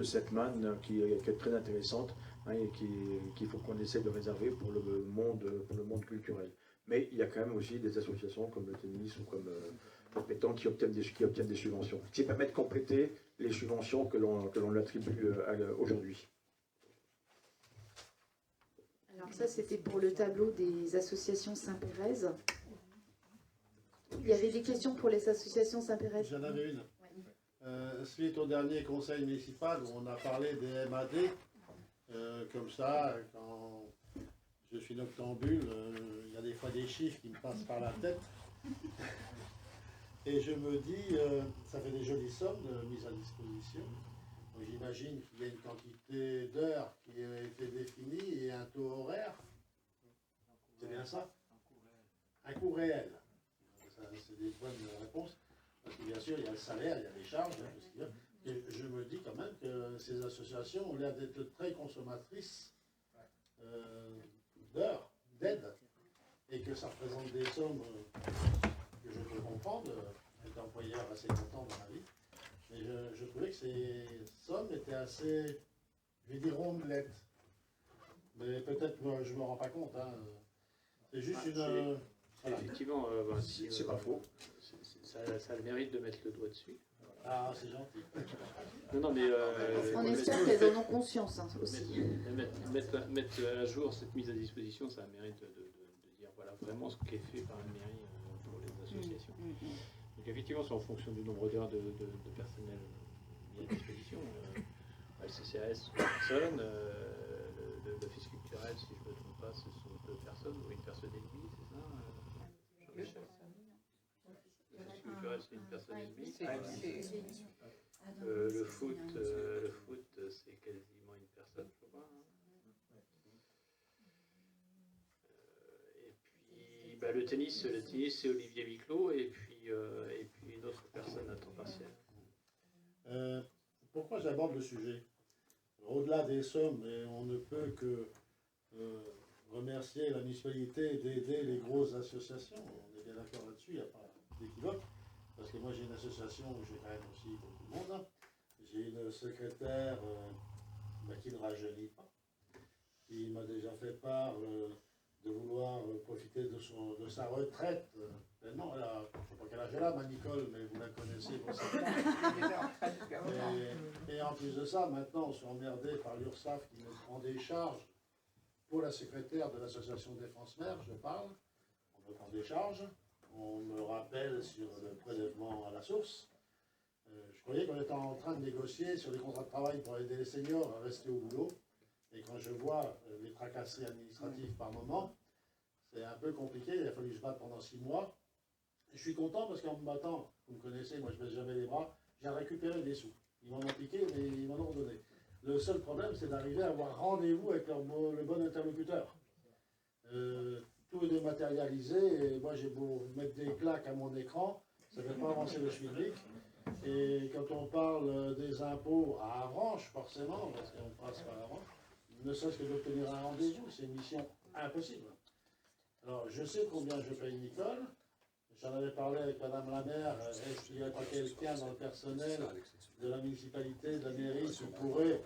Speaker 7: cette manne qui est très intéressante, hein, et qu'il faut qu'on essaie de réserver pour le monde culturel. Mais il y a quand même aussi des associations comme le tennis ou comme pétanque qui obtiennent des subventions, qui permettent de compléter les subventions que l'on attribue aujourd'hui.
Speaker 8: Alors ça, c'était pour le tableau des associations Saint-Pérez. Il y avait des questions pour les associations Saint-Pérez?
Speaker 2: J'en avais une. Suite au dernier conseil municipal où on a parlé des MAD, comme ça, quand je suis noctambule, il y a des fois des chiffres qui me passent par la tête. Et je me dis, ça fait des jolies sommes de mise à disposition. Donc j'imagine qu'il y a une quantité d'heures qui a été définie et un taux horaire. C'est bien ça? Un coût réel. C'est des bonnes réponses. Parce que bien sûr, il y a le salaire, il y a les charges. Et je me dis quand même que ces associations ont l'air d'être très consommatrices d'heures, d'aide. Et que ça représente des sommes que je peux comprendre, être employeur assez content dans ma vie. Mais je trouvais que ces sommes étaient assez, je vais dire, rondelettes. Mais peut-être je ne me rends pas compte. Hein. C'est juste une...
Speaker 1: Voilà. Effectivement,
Speaker 7: c'est pas faux.
Speaker 1: Ça a le mérite de mettre le doigt dessus.
Speaker 2: Ah, c'est gentil.
Speaker 1: Non, mais...
Speaker 8: on espère qu'elles en ont conscience hein, aussi.
Speaker 1: Mettre à jour cette mise à disposition, ça a le mérite de dire voilà, vraiment ce qui est fait par la mairie pour les associations. Donc effectivement, c'est en fonction du nombre d'heures de personnel mis à disposition. Le CCAS, personne. L'office culturel, si je ne me trompe pas, ce sont 2 personnes ou une personne et demie, c'est ça L'office culturel, c'est une personne et demie. Le foot, c'est quasiment une personne, je crois. Et puis, le tennis, c'est Olivier Viclot, et puis une autre personne à temps partiel.
Speaker 2: Pourquoi j'aborde le sujet? Au-delà des sommes, et on ne peut que remercier la municipalité d'aider les grosses associations. On est bien d'accord là-dessus, il n'y a pas d'équivoque. Parce que moi j'ai une association où j'ai quand même aussi beaucoup de monde. J'ai une secrétaire qui ne rajeunit pas, qui m'a déjà fait part de vouloir profiter de sa retraite. Maintenant, je ne sais pas quel âge elle a, ma Nicole, mais vous la connaissez. Et en plus de ça, maintenant, on se fait emmerder par l'URSSAF qui me prend des charges pour la secrétaire de l'association Défense Mère, je parle. On me prend des charges, on me rappelle sur le prélèvement à la source. Je croyais qu'on était en train de négocier sur les contrats de travail pour aider les seniors à rester au boulot. Et quand je vois les tracasseries administratives par moment, c'est un peu compliqué. Il a fallu que je batte pendant 6 mois. Et je suis content parce qu'en me battant, vous me connaissez, moi je ne baisse jamais les bras, j'ai récupéré des sous. Ils m'en ont piqué, mais ils m'en ont redonné. Le seul problème, c'est d'arriver à avoir rendez-vous avec le bon interlocuteur. Tout est dématérialisé, et moi j'ai beau mettre des claques à mon écran, ça ne fait pas avancer le schmilblick. Et quand on parle des impôts à Avranches, forcément, parce qu'on passe par Avranches, ne serait-ce que d'obtenir un rendez-vous, c'est une mission impossible. Alors, je sais combien je paye Nicole, J'en avais parlé avec Madame la maire, est-ce qu'il n'y a pas quelqu'un dans le personnel de la municipalité, de la mairie, qui pourrait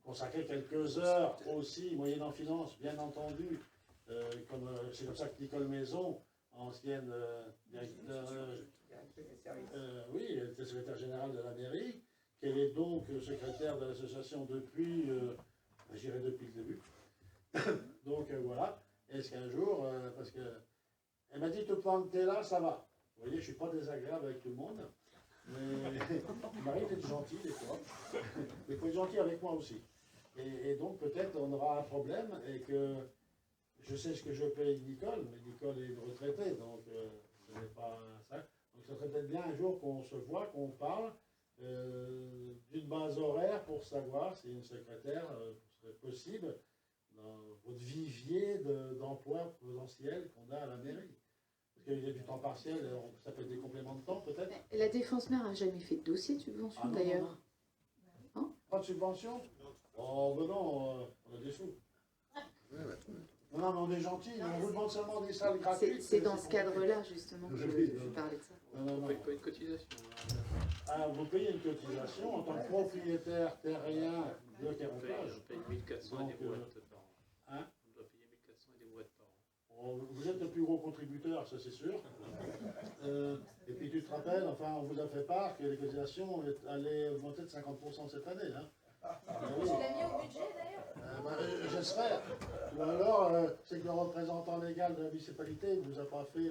Speaker 2: consacrer quelques heures aussi, moyennant finance, bien entendu, c'est comme ça que Nicole Maison, ancienne directeur, oui, elle était secrétaire générale de la mairie, qu'elle est donc secrétaire de l'association depuis, je dirais depuis le début. Donc voilà, est-ce qu'un jour, parce que elle m'a dit, tout pendant que tu es là, ça va. Vous voyez, je ne suis pas désagréable avec tout le monde, mais il m'arrive d'être gentil des fois, mais il faut être gentil avec moi aussi. Et donc peut-être on aura un problème et que je sais ce que je paye Nicole, mais Nicole est une retraitée, donc ce n'est pas ça. Donc ça serait peut-être bien un jour qu'on se voit, qu'on parle d'une base horaire pour savoir si une secrétaire serait possible dans votre vivier d'emploi potentiel qu'on a à la mairie. Parce qu'il y a du temps partiel, ça peut être des compléments de temps peut-être.
Speaker 8: La Défense Mère n'a jamais fait de dossier de subvention d'ailleurs.
Speaker 2: Hein? Pas de subvention? Oh ben non, on a des sous. Non, mais on est gentils, on vous demande seulement des salles gratuites.
Speaker 8: C'est dans ce cadre-là justement que je parlais de ça.
Speaker 1: Non, vous ne payez pas une cotisation.
Speaker 2: Ah, vous payez une cotisation en tant que propriétaire terrien de Kéronplage.
Speaker 1: On paye 1400 et des brouettes par an.
Speaker 2: Hein?
Speaker 1: On doit payer 1400 et des brouettes par an.
Speaker 2: Vous êtes le plus gros contributeur, ça c'est sûr. Et puis tu te rappelles, enfin on vous a fait part que les cotisations allaient augmenter de 50% cette année. Hein.
Speaker 10: Tu l'as mis au budget d'ailleurs?
Speaker 2: J'espère. Ou alors, c'est que le représentant légal de la municipalité ne vous a pas fait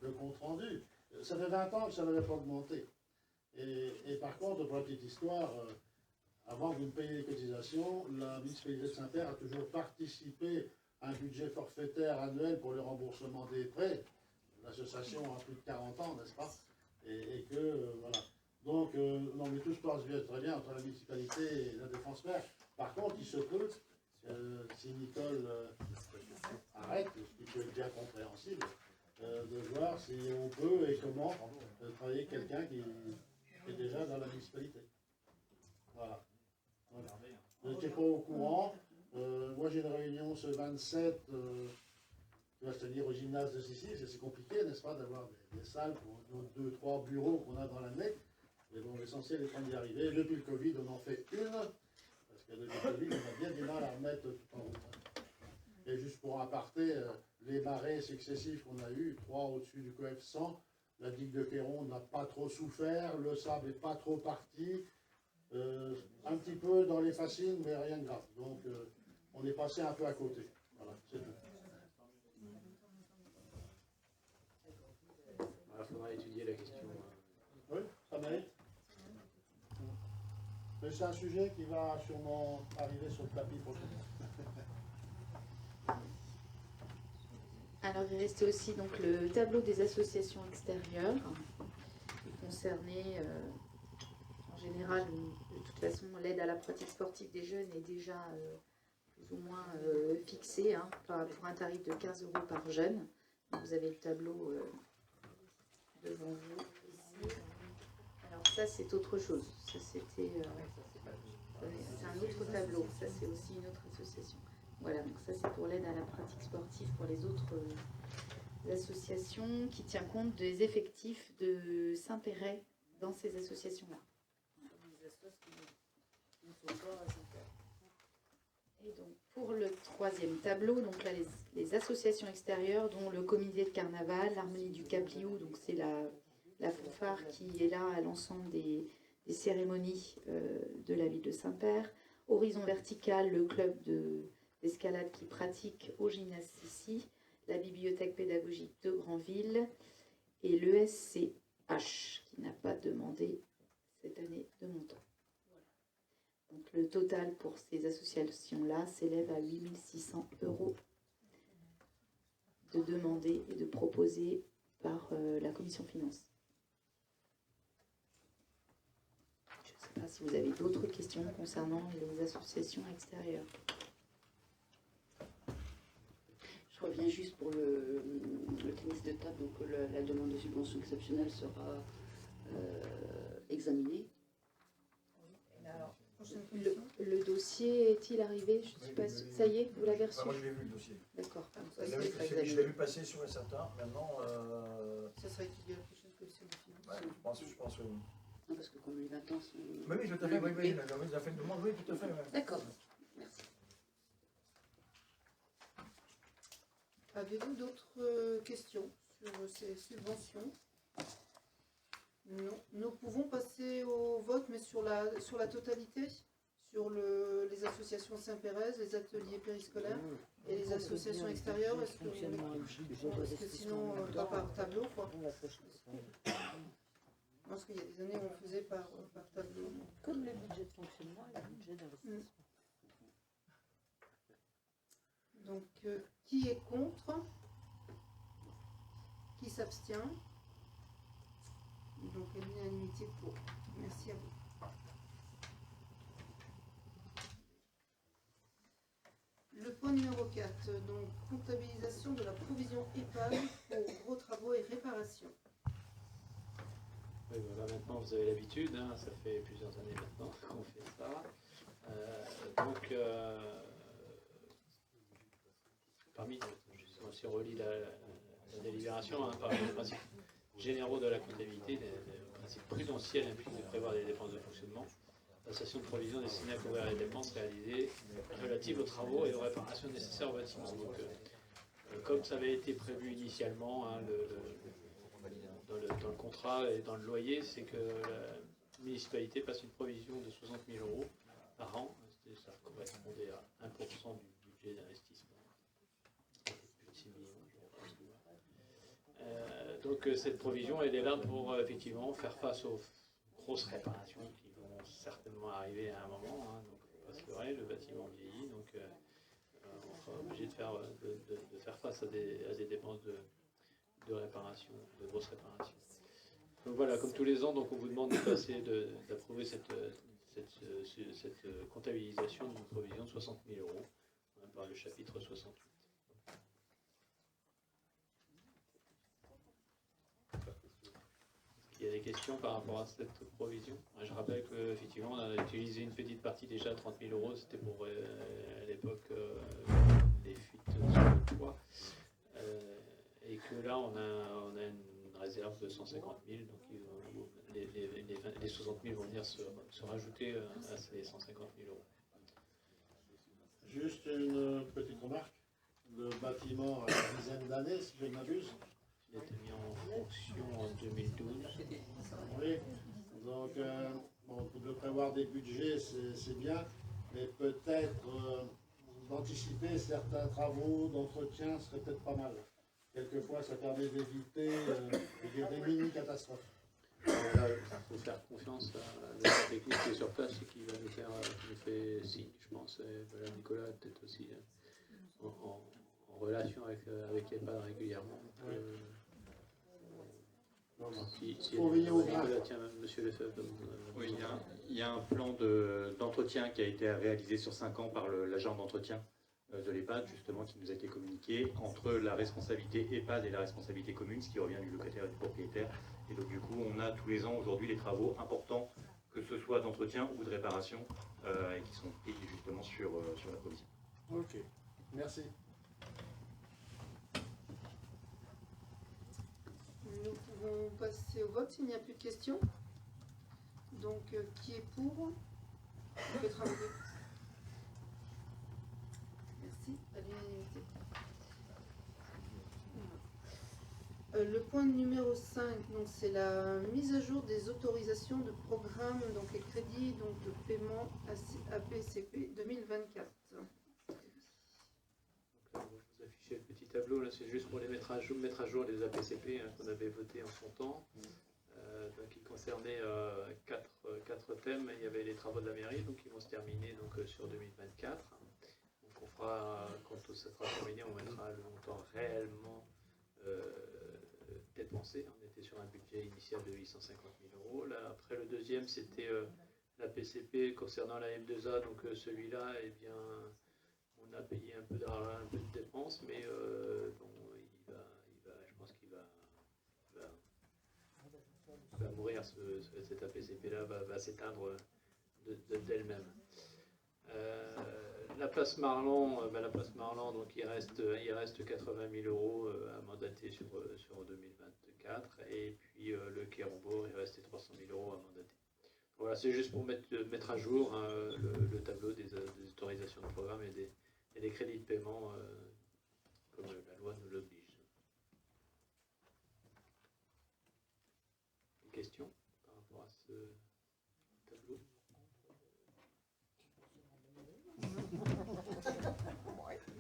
Speaker 2: le compte rendu. Ça fait 20 ans que ça n'avait pas augmenté. Et par contre, pour la petite histoire, avant que vous ne payiez les cotisations, la municipalité de Saint-Père a toujours participé à un budget forfaitaire annuel pour le remboursement des prêts. L'association a plus de 40 ans, n'est-ce pas? Et que, voilà. Donc, non, mais tout se passe bien, très bien entre la municipalité et la Défense Mère. Par contre, il se peut, si Nicole arrête, ce qui peut être bien compréhensible, de voir si on peut et comment travailler quelqu'un qui est déjà dans la municipalité. Voilà. Vous n'étiez pas au courant. Moi, j'ai une réunion ce 27 qui va se tenir au gymnase de Sicile. C'est compliqué, n'est-ce pas, d'avoir des salles pour nos 2-3 bureaux qu'on a dans l'année. Mais bon, l'essentiel est d'y arriver. Depuis le Covid, on en fait une. Parce que depuis le Covid, on a bien du mal à remettre tout en route. Et juste pour aparté, les marées successives qu'on a eues, 3 au-dessus du coef 100, la digue de Quéron n'a pas trop souffert, le sable n'est pas trop parti, un petit peu dans les fascines, mais rien de grave. Donc on est passé un peu à côté. Voilà, c'est tout.
Speaker 1: Il faudra étudier la question.
Speaker 2: Oui, ça mérite. Mais c'est un sujet qui va sûrement arriver sur le tapis prochainement.
Speaker 8: Alors il restait aussi donc le tableau des associations extérieures qui concernait en général, de toute façon, l'aide à la pratique sportive des jeunes est déjà plus ou moins fixée pour un tarif de 15 € par jeune. Vous avez le tableau devant vous ici. Alors ça c'est autre chose. Ça c'était c'est un autre tableau. Ça c'est aussi une autre association. Voilà, donc ça c'est pour l'aide à la pratique sportive pour les autres associations qui tient compte des effectifs de Saint-Péret dans ces associations-là. Et donc pour le troisième tableau, donc là les associations extérieures dont le comité de carnaval, l'harmonie du Capliou, donc c'est la fanfare qui est là à l'ensemble des cérémonies de la ville de Saint-Père, Horizon Vertical, le club d'escalade qui pratique au gymnase ici, la bibliothèque pédagogique de Granville et l'ESCH qui n'a pas demandé cette année de montant. Donc le total pour ces associations-là s'élève à 8 600 € de demander et de proposer par la commission finance. Je ne sais pas si vous avez d'autres questions concernant les associations extérieures.
Speaker 5: Je reviens juste pour le tennis de table, donc la demande de subvention exceptionnelle sera examinée.
Speaker 10: Alors, prochaine
Speaker 8: Le dossier est-il arrivé? Je ne suis pas sûre. Ça y est, vous l'avez reçu?
Speaker 7: Moi, je l'ai vu, le dossier.
Speaker 8: D'accord.
Speaker 7: Je l'ai vu passer sur un certain. Maintenant,
Speaker 4: Ça sera étudié à la prochaine commission des finances.
Speaker 7: ouais, je pense oui.
Speaker 8: Non, parce que comme les 20 ans sont...
Speaker 7: Oui, oui, tout à fait, oui, oui, il a fait une demande, oui, tout à fait. Ouais.
Speaker 8: D'accord, merci.
Speaker 4: Avez-vous d'autres questions sur ces subventions? Non. Nous pouvons passer au vote, mais sur la totalité, sur les associations Saint-Pérez, les ateliers périscolaires et les associations extérieures. Est-ce que sinon, pas par tableau, quoi? Parce qu'il y a des années où on faisait par tableau.
Speaker 5: Comme le budget de fonctionnement et le budget d'investissement.
Speaker 4: Donc, qui est contre? Qui s'abstient? Donc, l'unanimité pour. Merci à vous. Le point numéro 4, donc comptabilisation de la provision EHPAD pour gros travaux et réparations.
Speaker 1: Oui, voilà, maintenant vous avez l'habitude, hein, ça fait plusieurs années maintenant qu'on fait ça. Donc, parmi, si on relit la délibération, hein, parmi les principes généraux de la comptabilité, les principes prudentiels impliquent de prévoir des dépenses de fonctionnement, la session de provision destinée à couvrir les dépenses réalisées relatives aux travaux et aux réparations nécessaires au bâtiment. Donc, comme ça avait été prévu initialement, hein, dans le contrat et dans le loyer, c'est que la municipalité passe une provision de 60 000 € par an. Ça correspondait à 1% du budget d'investissement. Plus de 6 millions, je pense. Donc cette provision, elle est là pour effectivement faire face aux grosses réparations qui vont certainement arriver à un moment. Hein. Donc il ne faut pas se leurrer, le bâtiment vieillit, donc on sera obligé de faire face à des dépenses de réparation, de grosses réparations. Donc voilà, comme tous les ans, donc on vous demande d'approuver cette comptabilisation d'une provision de 60 000 € hein, par le chapitre 68. Il y a des questions par rapport à cette provision? Je rappelle qu'effectivement, on a utilisé une petite partie déjà, 30 000 €, c'était pour à l'époque les fuites sur le toit. Et que là, on a une réserve de 150 000, donc les 60 000 vont venir se rajouter à ces 150 000 €.
Speaker 2: Juste une petite remarque. Le bâtiment a une dizaine d'années, si je ne m'abuse.
Speaker 1: Il a été mis en fonction en 2012.
Speaker 2: Oui, donc bon, de prévoir des budgets, c'est bien, mais peut-être d'anticiper certains travaux d'entretien serait peut-être pas mal. Quelquefois, ça permet d'éviter des mini-catastrophes.
Speaker 1: Là, il faut faire confiance à la technique qui est sur place et qui va nous fait signe, je pense. Et voilà, Nicolas est peut-être aussi en relation avec EHPAD régulièrement. Nicolas, tiens, monsieur Lefebvre.
Speaker 6: Oui, il y a un plan d'entretien qui a été réalisé sur 5 ans par l'agent d'entretien de l'EHPAD, justement, qui nous a été communiqué entre la responsabilité EHPAD et la responsabilité commune, ce qui revient du locataire et du propriétaire. Et donc, du coup, on a tous les ans, aujourd'hui, les travaux importants, que ce soit d'entretien ou de réparation, et qui sont pris justement sur la provision.
Speaker 2: Ok, merci.
Speaker 4: Nous pouvons passer au vote s'il n'y a plus de questions. Donc, qui est pour? On peut travailler. Merci, à l'unanimité. Le point numéro 5, c'est la mise à jour des autorisations de programme, donc les crédits de paiement APCP 2024.
Speaker 1: Donc là, vous affichez le petit tableau, là c'est juste pour les mettre à jour les APCP hein, qu'on avait votés en son temps. Donc, il concernait 4 thèmes. Il y avait les travaux de la mairie, donc ils vont se terminer sur 2024. Donc on fera, quand tout ça sera terminé, on mettra le montant réellement dépensé. On était sur un budget initial de 850 000 €. Là, après le deuxième, c'était la PCP concernant la M2A. Donc celui-là, eh bien, on a payé un peu de dépenses, mais bon, je pense qu'il va mourir. Cette APCP-là va s'éteindre d'elle-même. La place Marlan, donc il reste 80 000 euros à mandater sur 2024, et puis le quai Rombaud, il restait 300 000 euros à mandater. Voilà, c'est juste pour mettre à jour le tableau des autorisations de programme et des crédits de paiement comme la loi nous l'oblige. Une question par rapport à ce tableau?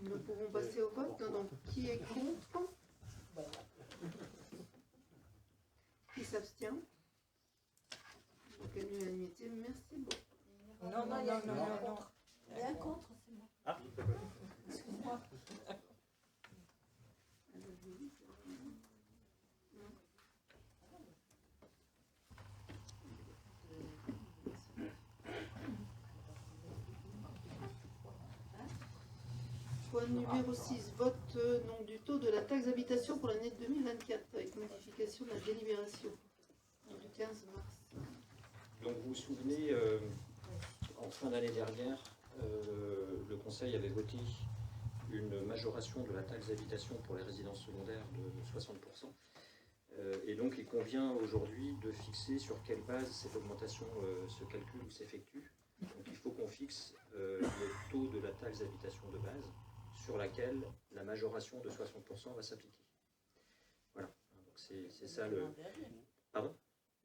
Speaker 4: Nous pouvons passer au vote. Donc, qui est contre? Qui s'abstient? Donc, à l'unanimité, merci beaucoup.
Speaker 10: Non.
Speaker 5: Bien contre, c'est moi.
Speaker 10: Excuse-moi.
Speaker 4: Point numéro 6, vote donc, du taux de la taxe d'habitation pour l'année 2024, avec modification de la délibération du 15 mars.
Speaker 6: Donc vous vous souvenez, en fin d'année dernière, le Conseil avait voté une majoration de la taxe d'habitation pour les résidences secondaires de 60%. Et donc il convient aujourd'hui de fixer sur quelle base cette augmentation se calcule ou s'effectue. Donc il faut qu'on fixe le taux de la taxe d'habitation de base sur laquelle la majoration de 60% va s'appliquer. Voilà, donc c'est ça le... Pardon ?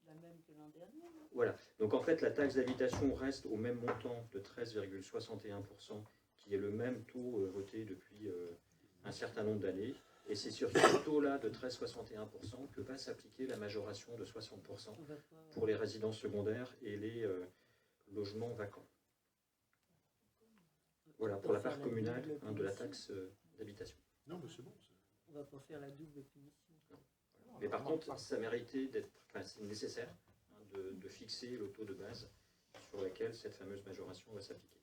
Speaker 5: La même que l'an dernier.
Speaker 6: Voilà, donc en fait la taxe d'habitation reste au même montant de 13,61%, qui est le même taux voté depuis un certain nombre d'années. Et c'est sur ce taux-là de 13,61% que va s'appliquer la majoration de 60% pour les résidences secondaires et les logements vacants. Voilà, pour la part communale de la taxe d'habitation.
Speaker 2: Non, mais c'est bon.
Speaker 5: On va pas faire la double punition.
Speaker 6: Non. Voilà. Mais par contre, ça méritait d'être, enfin, c'est nécessaire de fixer le taux de base sur lequel cette fameuse majoration va s'appliquer.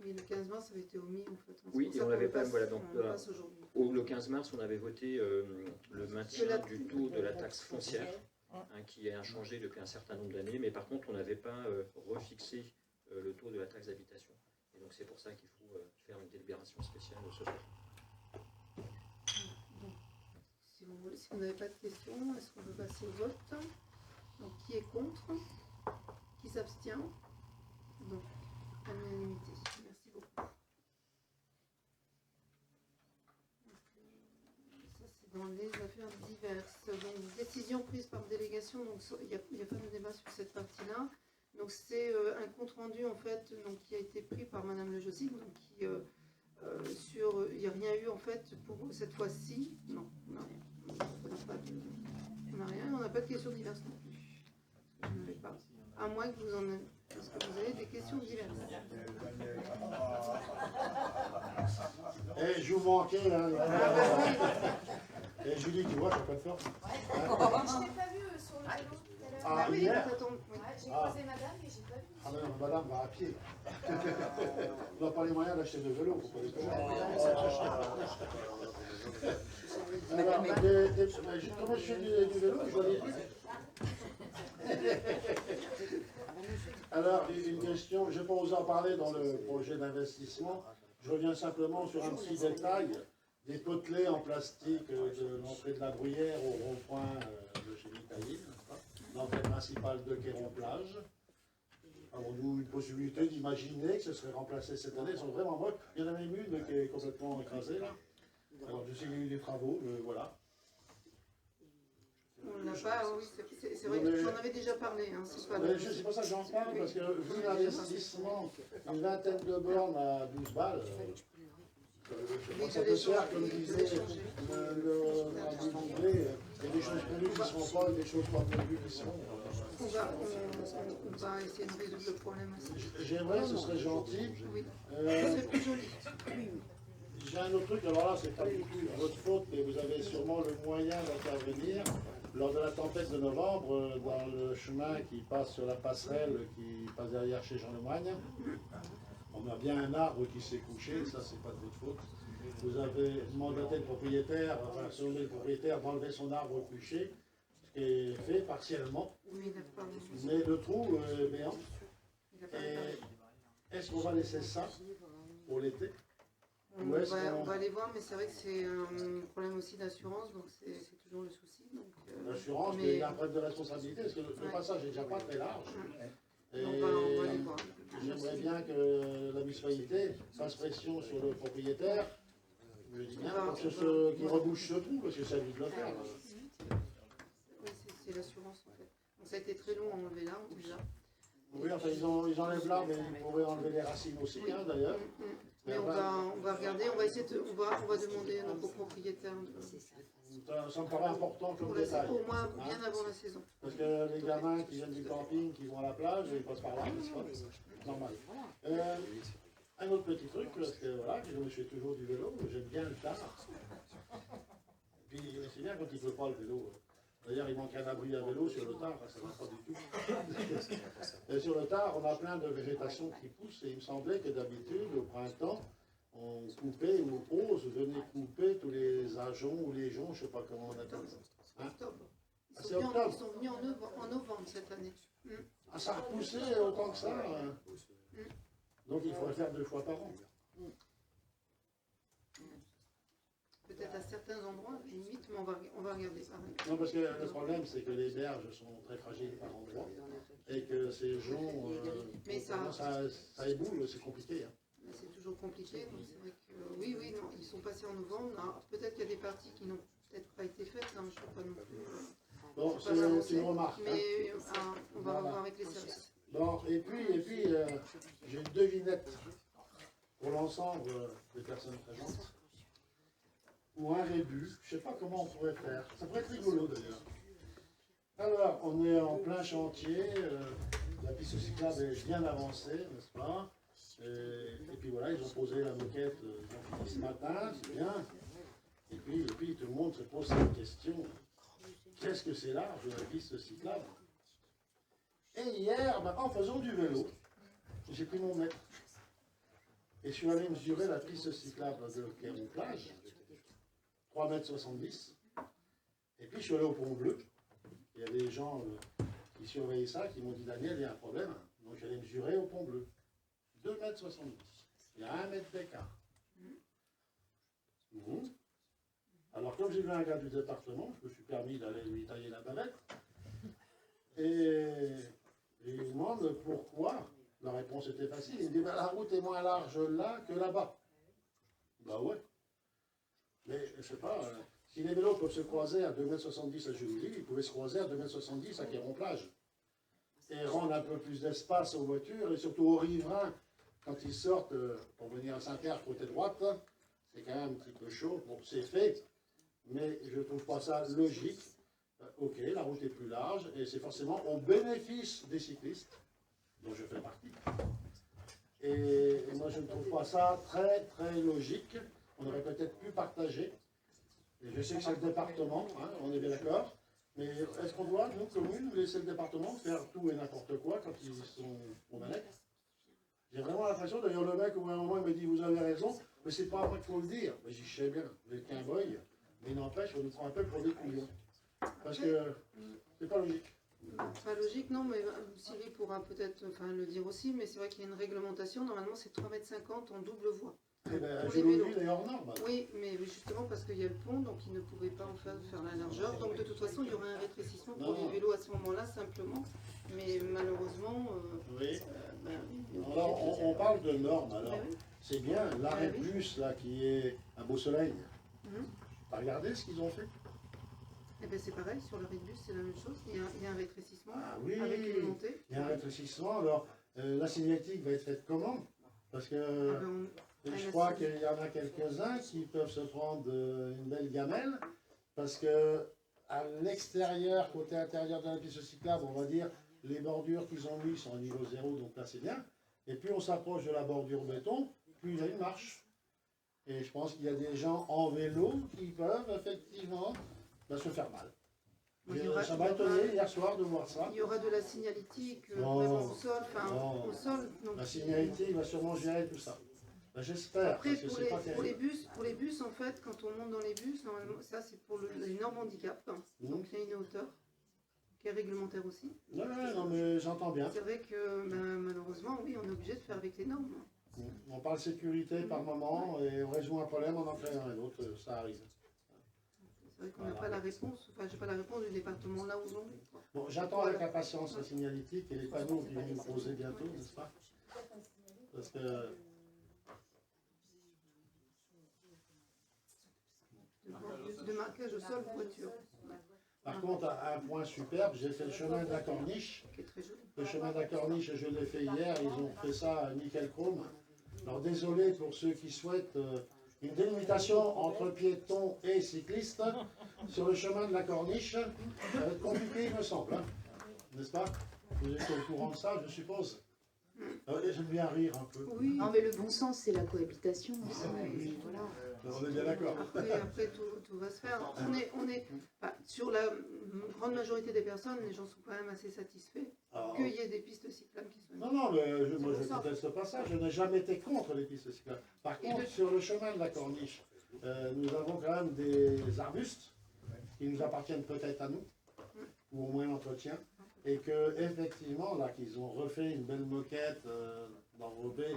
Speaker 4: Mais le 15 mars avait été omis en fait.
Speaker 6: Oui, et on l'avait pas. Voilà, donc
Speaker 4: le
Speaker 6: 15 mars, on avait voté le maintien du taux de la taxe foncière, qui est inchangé depuis un certain nombre d'années, mais par contre, on n'avait pas refixé le taux de la taxe d'habitation. Et donc, c'est pour ça qu'il faut faire une délibération spéciale ce soir.
Speaker 4: Si vous n'avez pas de questions, est-ce qu'on peut passer au vote? Donc, qui est contre? Qui s'abstient? Donc, à l'unanimité. Merci beaucoup. Ça, c'est dans les affaires diverses. Donc, décision prise par délégation. Donc, il n'y a pas de débat sur cette partie-là. Donc, c'est un compte-rendu, en fait, donc, qui a été pris par Madame Le Jossic, donc qui, il n'y a rien eu, en fait, pour cette fois-ci. Non, on n'a rien. On n'a rien, on n'a pas de questions diverses non plus. Je ne l'ai pas. À moins que vous en ayez. Est-ce que vous avez des questions diverses?
Speaker 2: Eh, je vous manquais, hein. Et Julie, tu vois, je suis pas de force.
Speaker 11: Je ne t'ai pas vu sur le vélo tout à l'heure.
Speaker 2: Ah,
Speaker 4: oui,
Speaker 2: hier.
Speaker 11: J'ai croisé madame et j'ai pas vu.
Speaker 2: Ah non, madame va à pied. On n'a pas les moyens d'acheter de vélo, faut pas les payer. Alors, comment je fais du vélo, je vois les trucs. Alors, une question, je ne vais pas vous en parler dans le projet d'investissement. Je reviens simplement sur un petit détail. Des potelets en plastique de l'entrée de la Bruyère au rond-point de chez Mitaïl, l'entrée principale de Quéron-Plage. Avons-nous une possibilité d'imaginer que ce serait remplacé cette année? Elles sont vraiment moches. Il y en a même une qui est complètement écrasée là. Alors je sais qu'il y a eu des travaux, voilà.
Speaker 4: On l'a pas, oui, c'est vrai que j'en avais déjà parlé. Hein, c'est
Speaker 2: pour ça que j'en parle, parce que vu l'investissement, une vingtaine de bornes à 12 balles, je pense que ça peut se faire, comme disait il y a des choses prévues qui ne seront pas, et des choses pas prévues qui seront.
Speaker 4: On va essayer de résoudre le problème aussi.
Speaker 2: J'aimerais, ce serait gentil.
Speaker 4: Oui, c'est plus joli.
Speaker 2: J'ai un autre truc, alors là, c'est pas du tout votre faute, mais vous avez sûrement le moyen d'intervenir. Lors de la tempête de novembre, dans le chemin qui passe sur la passerelle qui passe derrière chez Jean Lemagne, on a bien un arbre qui s'est couché, ça c'est pas de votre faute. Vous avez mandaté le propriétaire, enfin sommé le propriétaire d'enlever son arbre couché, qui est fait partiellement,
Speaker 4: Oui, il n'a pas.
Speaker 2: mais le trou est béant.
Speaker 4: Il a pas
Speaker 2: Et est-ce qu'on va laisser ça pour l'été?
Speaker 4: On
Speaker 2: Ou est-ce
Speaker 4: va,
Speaker 2: qu'on-
Speaker 4: on va aller voir, mais c'est vrai que c'est un problème aussi d'assurance, donc c'est toujours le souci. Donc,
Speaker 2: L'assurance, mais il y a un problème de responsabilité, parce que le passage n'est déjà pas très large. Et
Speaker 4: on va aller voir.
Speaker 2: j'aimerais bien que la municipalité fasse pression sur le propriétaire, je dis bien, pour qu'il rebouche ce trou, parce que c'est à lui de le faire.
Speaker 4: Oui, c'est l'assurance en fait. Donc ça a été très long à enlever là, déjà.
Speaker 2: Oui, enfin, ils enlèvent là, mais ils pourraient enlever les racines aussi, hein, d'ailleurs.
Speaker 4: Mais on va regarder, on va essayer on va demander à nos copropriétaires
Speaker 2: Ça me paraît important comme
Speaker 4: pour la
Speaker 2: détail.
Speaker 4: au moins
Speaker 2: hein.
Speaker 4: bien avant la saison.
Speaker 2: Parce que les gamins qui viennent du camping, qui vont à la plage, ils passent par là, n'est-ce pas? Normal. Un autre petit truc, parce que voilà, je fais toujours du vélo, j'aime bien le tard. Et puis c'est bien quand il ne pleut pas le vélo. D'ailleurs, il manque un abri à vélo sur le tard, ça ne va pas du tout. Et sur le tard, on a plein de végétation qui pousse, et il me semblait que d'habitude, au printemps, on coupait ou ose venir couper tous les ajoncs ou les joncs, je ne sais pas comment on appelle ça. Hein?
Speaker 4: Octobre.
Speaker 2: Ah, c'est octobre.
Speaker 4: Ils sont venus en novembre cette année.
Speaker 2: Ah, ça a repoussé autant que ça. Donc il faut le faire 2 fois par an.
Speaker 4: Peut-être à certains endroits, limite, mais on va regarder pareil.
Speaker 2: Non, parce que le problème, c'est que les berges sont très fragiles par endroits et que ces joncs,
Speaker 4: Mais
Speaker 2: ça éboule, c'est compliqué. Hein.
Speaker 4: C'est toujours compliqué, donc c'est vrai que oui, non, ils sont passés en novembre. Alors, peut-être qu'il y a des parties qui n'ont peut-être pas été faites, hein, je ne sais pas non plus.
Speaker 2: Bon,
Speaker 4: Je sais pas
Speaker 2: c'est une remarque.
Speaker 4: mais on va
Speaker 2: Voilà.
Speaker 4: revoir avec les services.
Speaker 2: Bon, et puis j'ai une devinette pour l'ensemble des personnes présentes. Ou un rébus, je ne sais pas comment on pourrait faire. Ça pourrait être rigolo d'ailleurs. Alors, on est en plein chantier, la piste cyclable est bien avancée, n'est-ce pas? Et puis voilà, ils ont posé la moquette ce matin, c'est bien. Et puis tout le monde se pose cette question. Qu'est-ce que c'est large la piste cyclable? Et hier, en faisant du vélo, j'ai pris mon mètre. Et je suis allé mesurer la piste cyclable de Kéron-Plage, 3,70 m. Et puis je suis allé au Pont Bleu. Il y avait des gens qui surveillaient ça, qui m'ont dit Daniel, il y a un problème. Donc j'allais mesurer au Pont Bleu. 2,70 m. Il y a 1 mètre d'écart. Alors comme j'ai vu un gars du département, je me suis permis d'aller lui tailler la bavette. Et il me demande pourquoi. La réponse était facile. Il me dit ben, la route est moins large là que là-bas. Bah ouais. Mais je sais pas, si les vélos peuvent se croiser à 2,70 m à Julie, ils pouvaient se croiser à 2,70 m à Kéron-Plage. Et rendre un peu plus d'espace aux voitures et surtout aux riverains quand ils sortent pour venir à Saint-Pierre côté droite. C'est quand même un petit peu chaud. Bon, c'est fait, mais je ne trouve pas ça logique. Ok, la route est plus large et c'est forcément au bénéfice des cyclistes, dont je fais partie. Et moi, je ne trouve pas ça très, très logique. On aurait peut-être pu partager. Et je sais que c'est le département, hein, on est bien d'accord. Mais est-ce qu'on doit, nous, communes, laisser le département faire tout et n'importe quoi quand ils sont aux manettes? J'ai vraiment l'impression, d'ailleurs, le mec, au bout d'un moment, il me dit, vous avez raison, mais c'est pas à moi qu'il faut le dire. Mais j'y sais bien, vous êtes qu'un boy, mais n'empêche, on nous prend un peu pour des couillons. Parce que c'est pas logique.
Speaker 4: Pas logique, non, mais Sylvie pourra peut-être le dire aussi, mais c'est vrai qu'il y a une réglementation. Normalement, c'est 3,50 m en double voie.
Speaker 2: Eh ben,
Speaker 4: Pour
Speaker 2: je
Speaker 4: les
Speaker 2: le
Speaker 4: vélos.
Speaker 2: dis, il est hors norme.
Speaker 4: Oui, mais justement parce qu'il y a le pont, donc ils ne pouvaient pas en faire la largeur. Donc de toute façon, il y aurait un rétrécissement pour les vélos à ce moment-là, simplement. Mais malheureusement,
Speaker 2: Oui.
Speaker 4: ben,
Speaker 2: Alors, on parle de normes, alors.
Speaker 4: Ben oui.
Speaker 2: C'est bien, l'arrêt
Speaker 4: oui.
Speaker 2: plus, là, qui est un beau soleil.
Speaker 4: Mhm.
Speaker 2: T'as regardé ce qu'ils ont fait?
Speaker 4: Eh ben, c'est pareil, sur le bus, c'est la même chose. Il y a un rétrécissement
Speaker 2: Ah oui,
Speaker 4: avec une montée.
Speaker 2: il y a un rétrécissement. Alors, la signalétique va être faite comment? Parce que
Speaker 4: Ah ben,
Speaker 2: je crois qu'il y en a quelques-uns qui peuvent se prendre une belle gamelle. Parce que à l'extérieur, côté intérieur de la piste cyclable, on va dire, les bordures qu'ils ont mis sont au niveau 0, donc là c'est bien. Et plus on s'approche de la bordure béton, plus il y a une marche. Et je pense qu'il y a des gens en vélo qui peuvent effectivement se faire mal. Ça m'a étonné hier soir de voir ça.
Speaker 4: Il y aura de la signalétique
Speaker 2: Non.
Speaker 4: vraiment au sol,
Speaker 2: Non.
Speaker 4: au sol. Donc,
Speaker 2: La signalétique va sûrement gérer tout ça. Ben, j'espère,
Speaker 4: après,
Speaker 2: parce que c'est pas terrible.
Speaker 4: pour les bus, en fait, quand on monte dans les bus, normalement, ça c'est pour les normes handicap. Donc il y a une hauteur. qui est réglementaire aussi.
Speaker 2: Ouais, ouais, non, mais j'entends bien.
Speaker 4: C'est vrai que malheureusement, oui, on est obligé de faire avec les normes.
Speaker 2: On parle sécurité par moment et on résout un problème, on en crée un autre, ça arrive.
Speaker 4: C'est vrai qu'on n'a pas la réponse, enfin, j'ai pas la réponse du département là aujourd'hui.
Speaker 2: Bon, j'attends avec impatience la signalétique et les panneaux qui vont nous poser bientôt, n'est-ce pas? Parce que
Speaker 4: De marquage au sol voiture,
Speaker 2: par contre, un point superbe, j'ai fait le chemin de la Corniche.
Speaker 4: qui est très joli.
Speaker 2: Le chemin de la Corniche, je l'ai fait hier, ils ont fait ça nickel chrome. Alors désolé pour ceux qui souhaitent une délimitation entre piétons et cyclistes sur le chemin de la Corniche. Ça va être compliqué, il me semble, hein. N'est-ce pas? Vous êtes au courant de ça, je suppose. J'aime bien rire un peu.
Speaker 4: Oui,
Speaker 8: Non, mais le bon sens, c'est la cohabitation aussi.
Speaker 2: Oui.
Speaker 8: Voilà.
Speaker 2: On est bien d'accord.
Speaker 4: après tout va se faire. Sur la grande majorité des personnes, les gens sont quand même assez satisfaits
Speaker 2: Alors,
Speaker 4: qu'il y ait des pistes cyclables qui soient.
Speaker 2: non, non, mais moi je ne conteste pas ça, je n'ai jamais été contre les pistes cyclables. Par contre, sur le chemin de la Corniche, nous avons quand même des arbustes qui nous appartiennent peut-être à nous, ou au moins l'entretien, et que effectivement, là, qu'ils ont refait une belle moquette d'enrobée,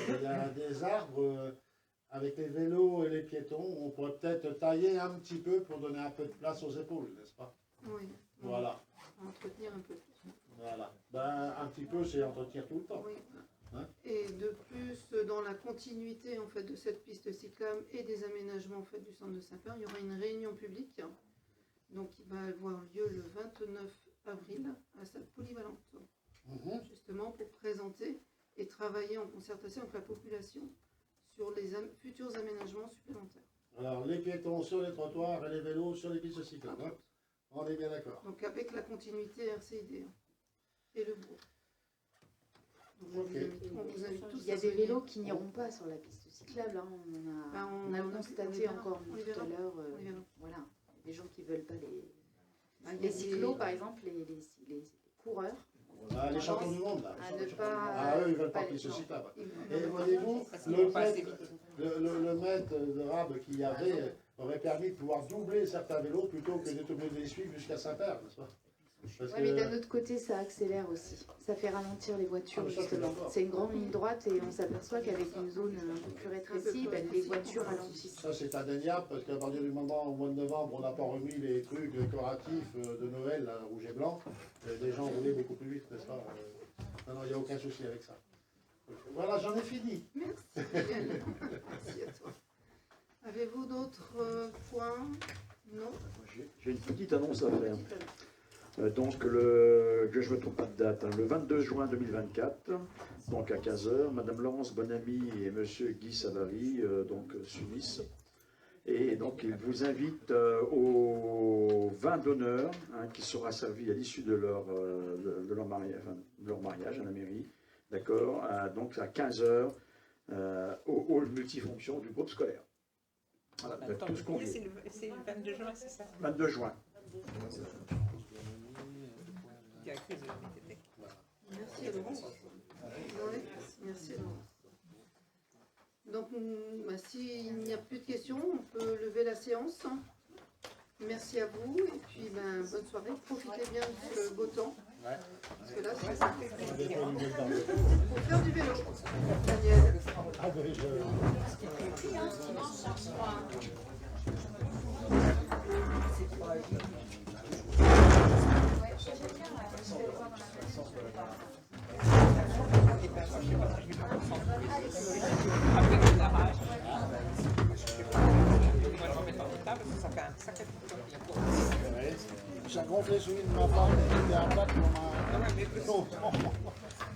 Speaker 2: il y a des arbres avec les vélos et les piétons, on pourrait peut-être tailler un petit peu pour donner un peu de place aux épaules, n'est-ce pas?
Speaker 4: Oui.
Speaker 2: Voilà.
Speaker 4: Entretenir un peu plus.
Speaker 2: Voilà. Ben, un petit peu, c'est entretenir tout le temps.
Speaker 4: Oui.
Speaker 2: Hein?
Speaker 4: Et de plus, dans la continuité en fait de cette piste cyclable et des aménagements en fait du centre de Saint-Père, il y aura une réunion publique, donc qui va avoir lieu le 29 avril à la salle polyvalente, justement pour présenter et travailler en concertation avec la population sur les futurs aménagements supplémentaires.
Speaker 2: Alors, les piétons sur les trottoirs et les vélos sur les pistes cyclables. Hein? On est bien d'accord.
Speaker 4: Donc avec la continuité RCID et le groupe. Donc,
Speaker 2: Ok.
Speaker 4: on vous invite tous
Speaker 8: Il y a
Speaker 4: à
Speaker 8: des
Speaker 4: venir.
Speaker 8: vélos qui n'iront pas sur la piste cyclable. Hein. On a constaté
Speaker 4: verra,
Speaker 8: encore
Speaker 4: on
Speaker 8: tout
Speaker 4: verra,
Speaker 8: à l'heure.
Speaker 4: on verra.
Speaker 8: Voilà, des gens qui ne veulent pas
Speaker 4: Ah, il y a
Speaker 8: les
Speaker 4: des-
Speaker 8: cyclos, par exemple, les coureurs.
Speaker 2: Ah, les champions du monde, là.
Speaker 8: À ne pas-
Speaker 2: Ah, eux, ils veulent pas
Speaker 8: pas
Speaker 2: piste
Speaker 8: les-
Speaker 2: cyclable.
Speaker 4: Ils-
Speaker 2: Et voyez-vous, le maître de rab qu'il y avait aurait permis de pouvoir doubler certains vélos plutôt que d'être obligé de les suivre jusqu'à Saint-Père, n'est-ce pas? Parce
Speaker 8: Ouais, mais d'un autre côté, ça accélère aussi. Ça fait ralentir les voitures,
Speaker 2: Ah, mais ça, je suis
Speaker 8: justement.
Speaker 2: d'accord.
Speaker 8: C'est une grande ligne droite et on s'aperçoit qu'avec une zone un peu plus rétrécie, les voitures ralentissent.
Speaker 2: ça, c'est indéniable, parce qu'à partir du moment, au mois de novembre, on n'a pas remis les trucs décoratifs de Noël, là, rouge et blanc, les gens roulaient beaucoup plus vite, n'est-ce pas? Non, il n'y a aucun souci avec ça. Voilà, j'en ai fini.
Speaker 4: Merci. Merci à toi. Avez-vous d'autres points? Non.
Speaker 7: J'ai une petite annonce à faire. Donc, que je ne me trompe pas de date, hein, le 22 juin 2024, donc à 15h, Madame Laurence Bonamy et Monsieur Guy Savary s'unissent. Et donc, ils vous invitent au vin d'honneur qui sera servi à l'issue de leur mariage à la mairie, d'accord, donc à 15h au hall multifonction du groupe scolaire. Voilà, vous êtes tous conviés.
Speaker 12: C'est le 22 juin, c'est ça?
Speaker 7: 22 juin.
Speaker 4: Merci à Laurence. Oui, merci à Laurence. Donc, s'il n'y a plus de questions, on peut lever la séance. Merci à vous et puis bonne soirée. Profitez bien de ce beau temps. Parce que là, c'est pour faire du vélo. Daniel.
Speaker 2: Ah, ben, ça gonflait celui de ma femme, il y a un bac pour ma...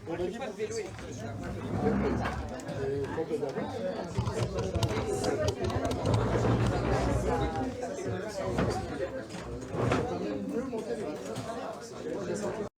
Speaker 2: On a dit
Speaker 12: Pas de vélo électrique.
Speaker 2: pour...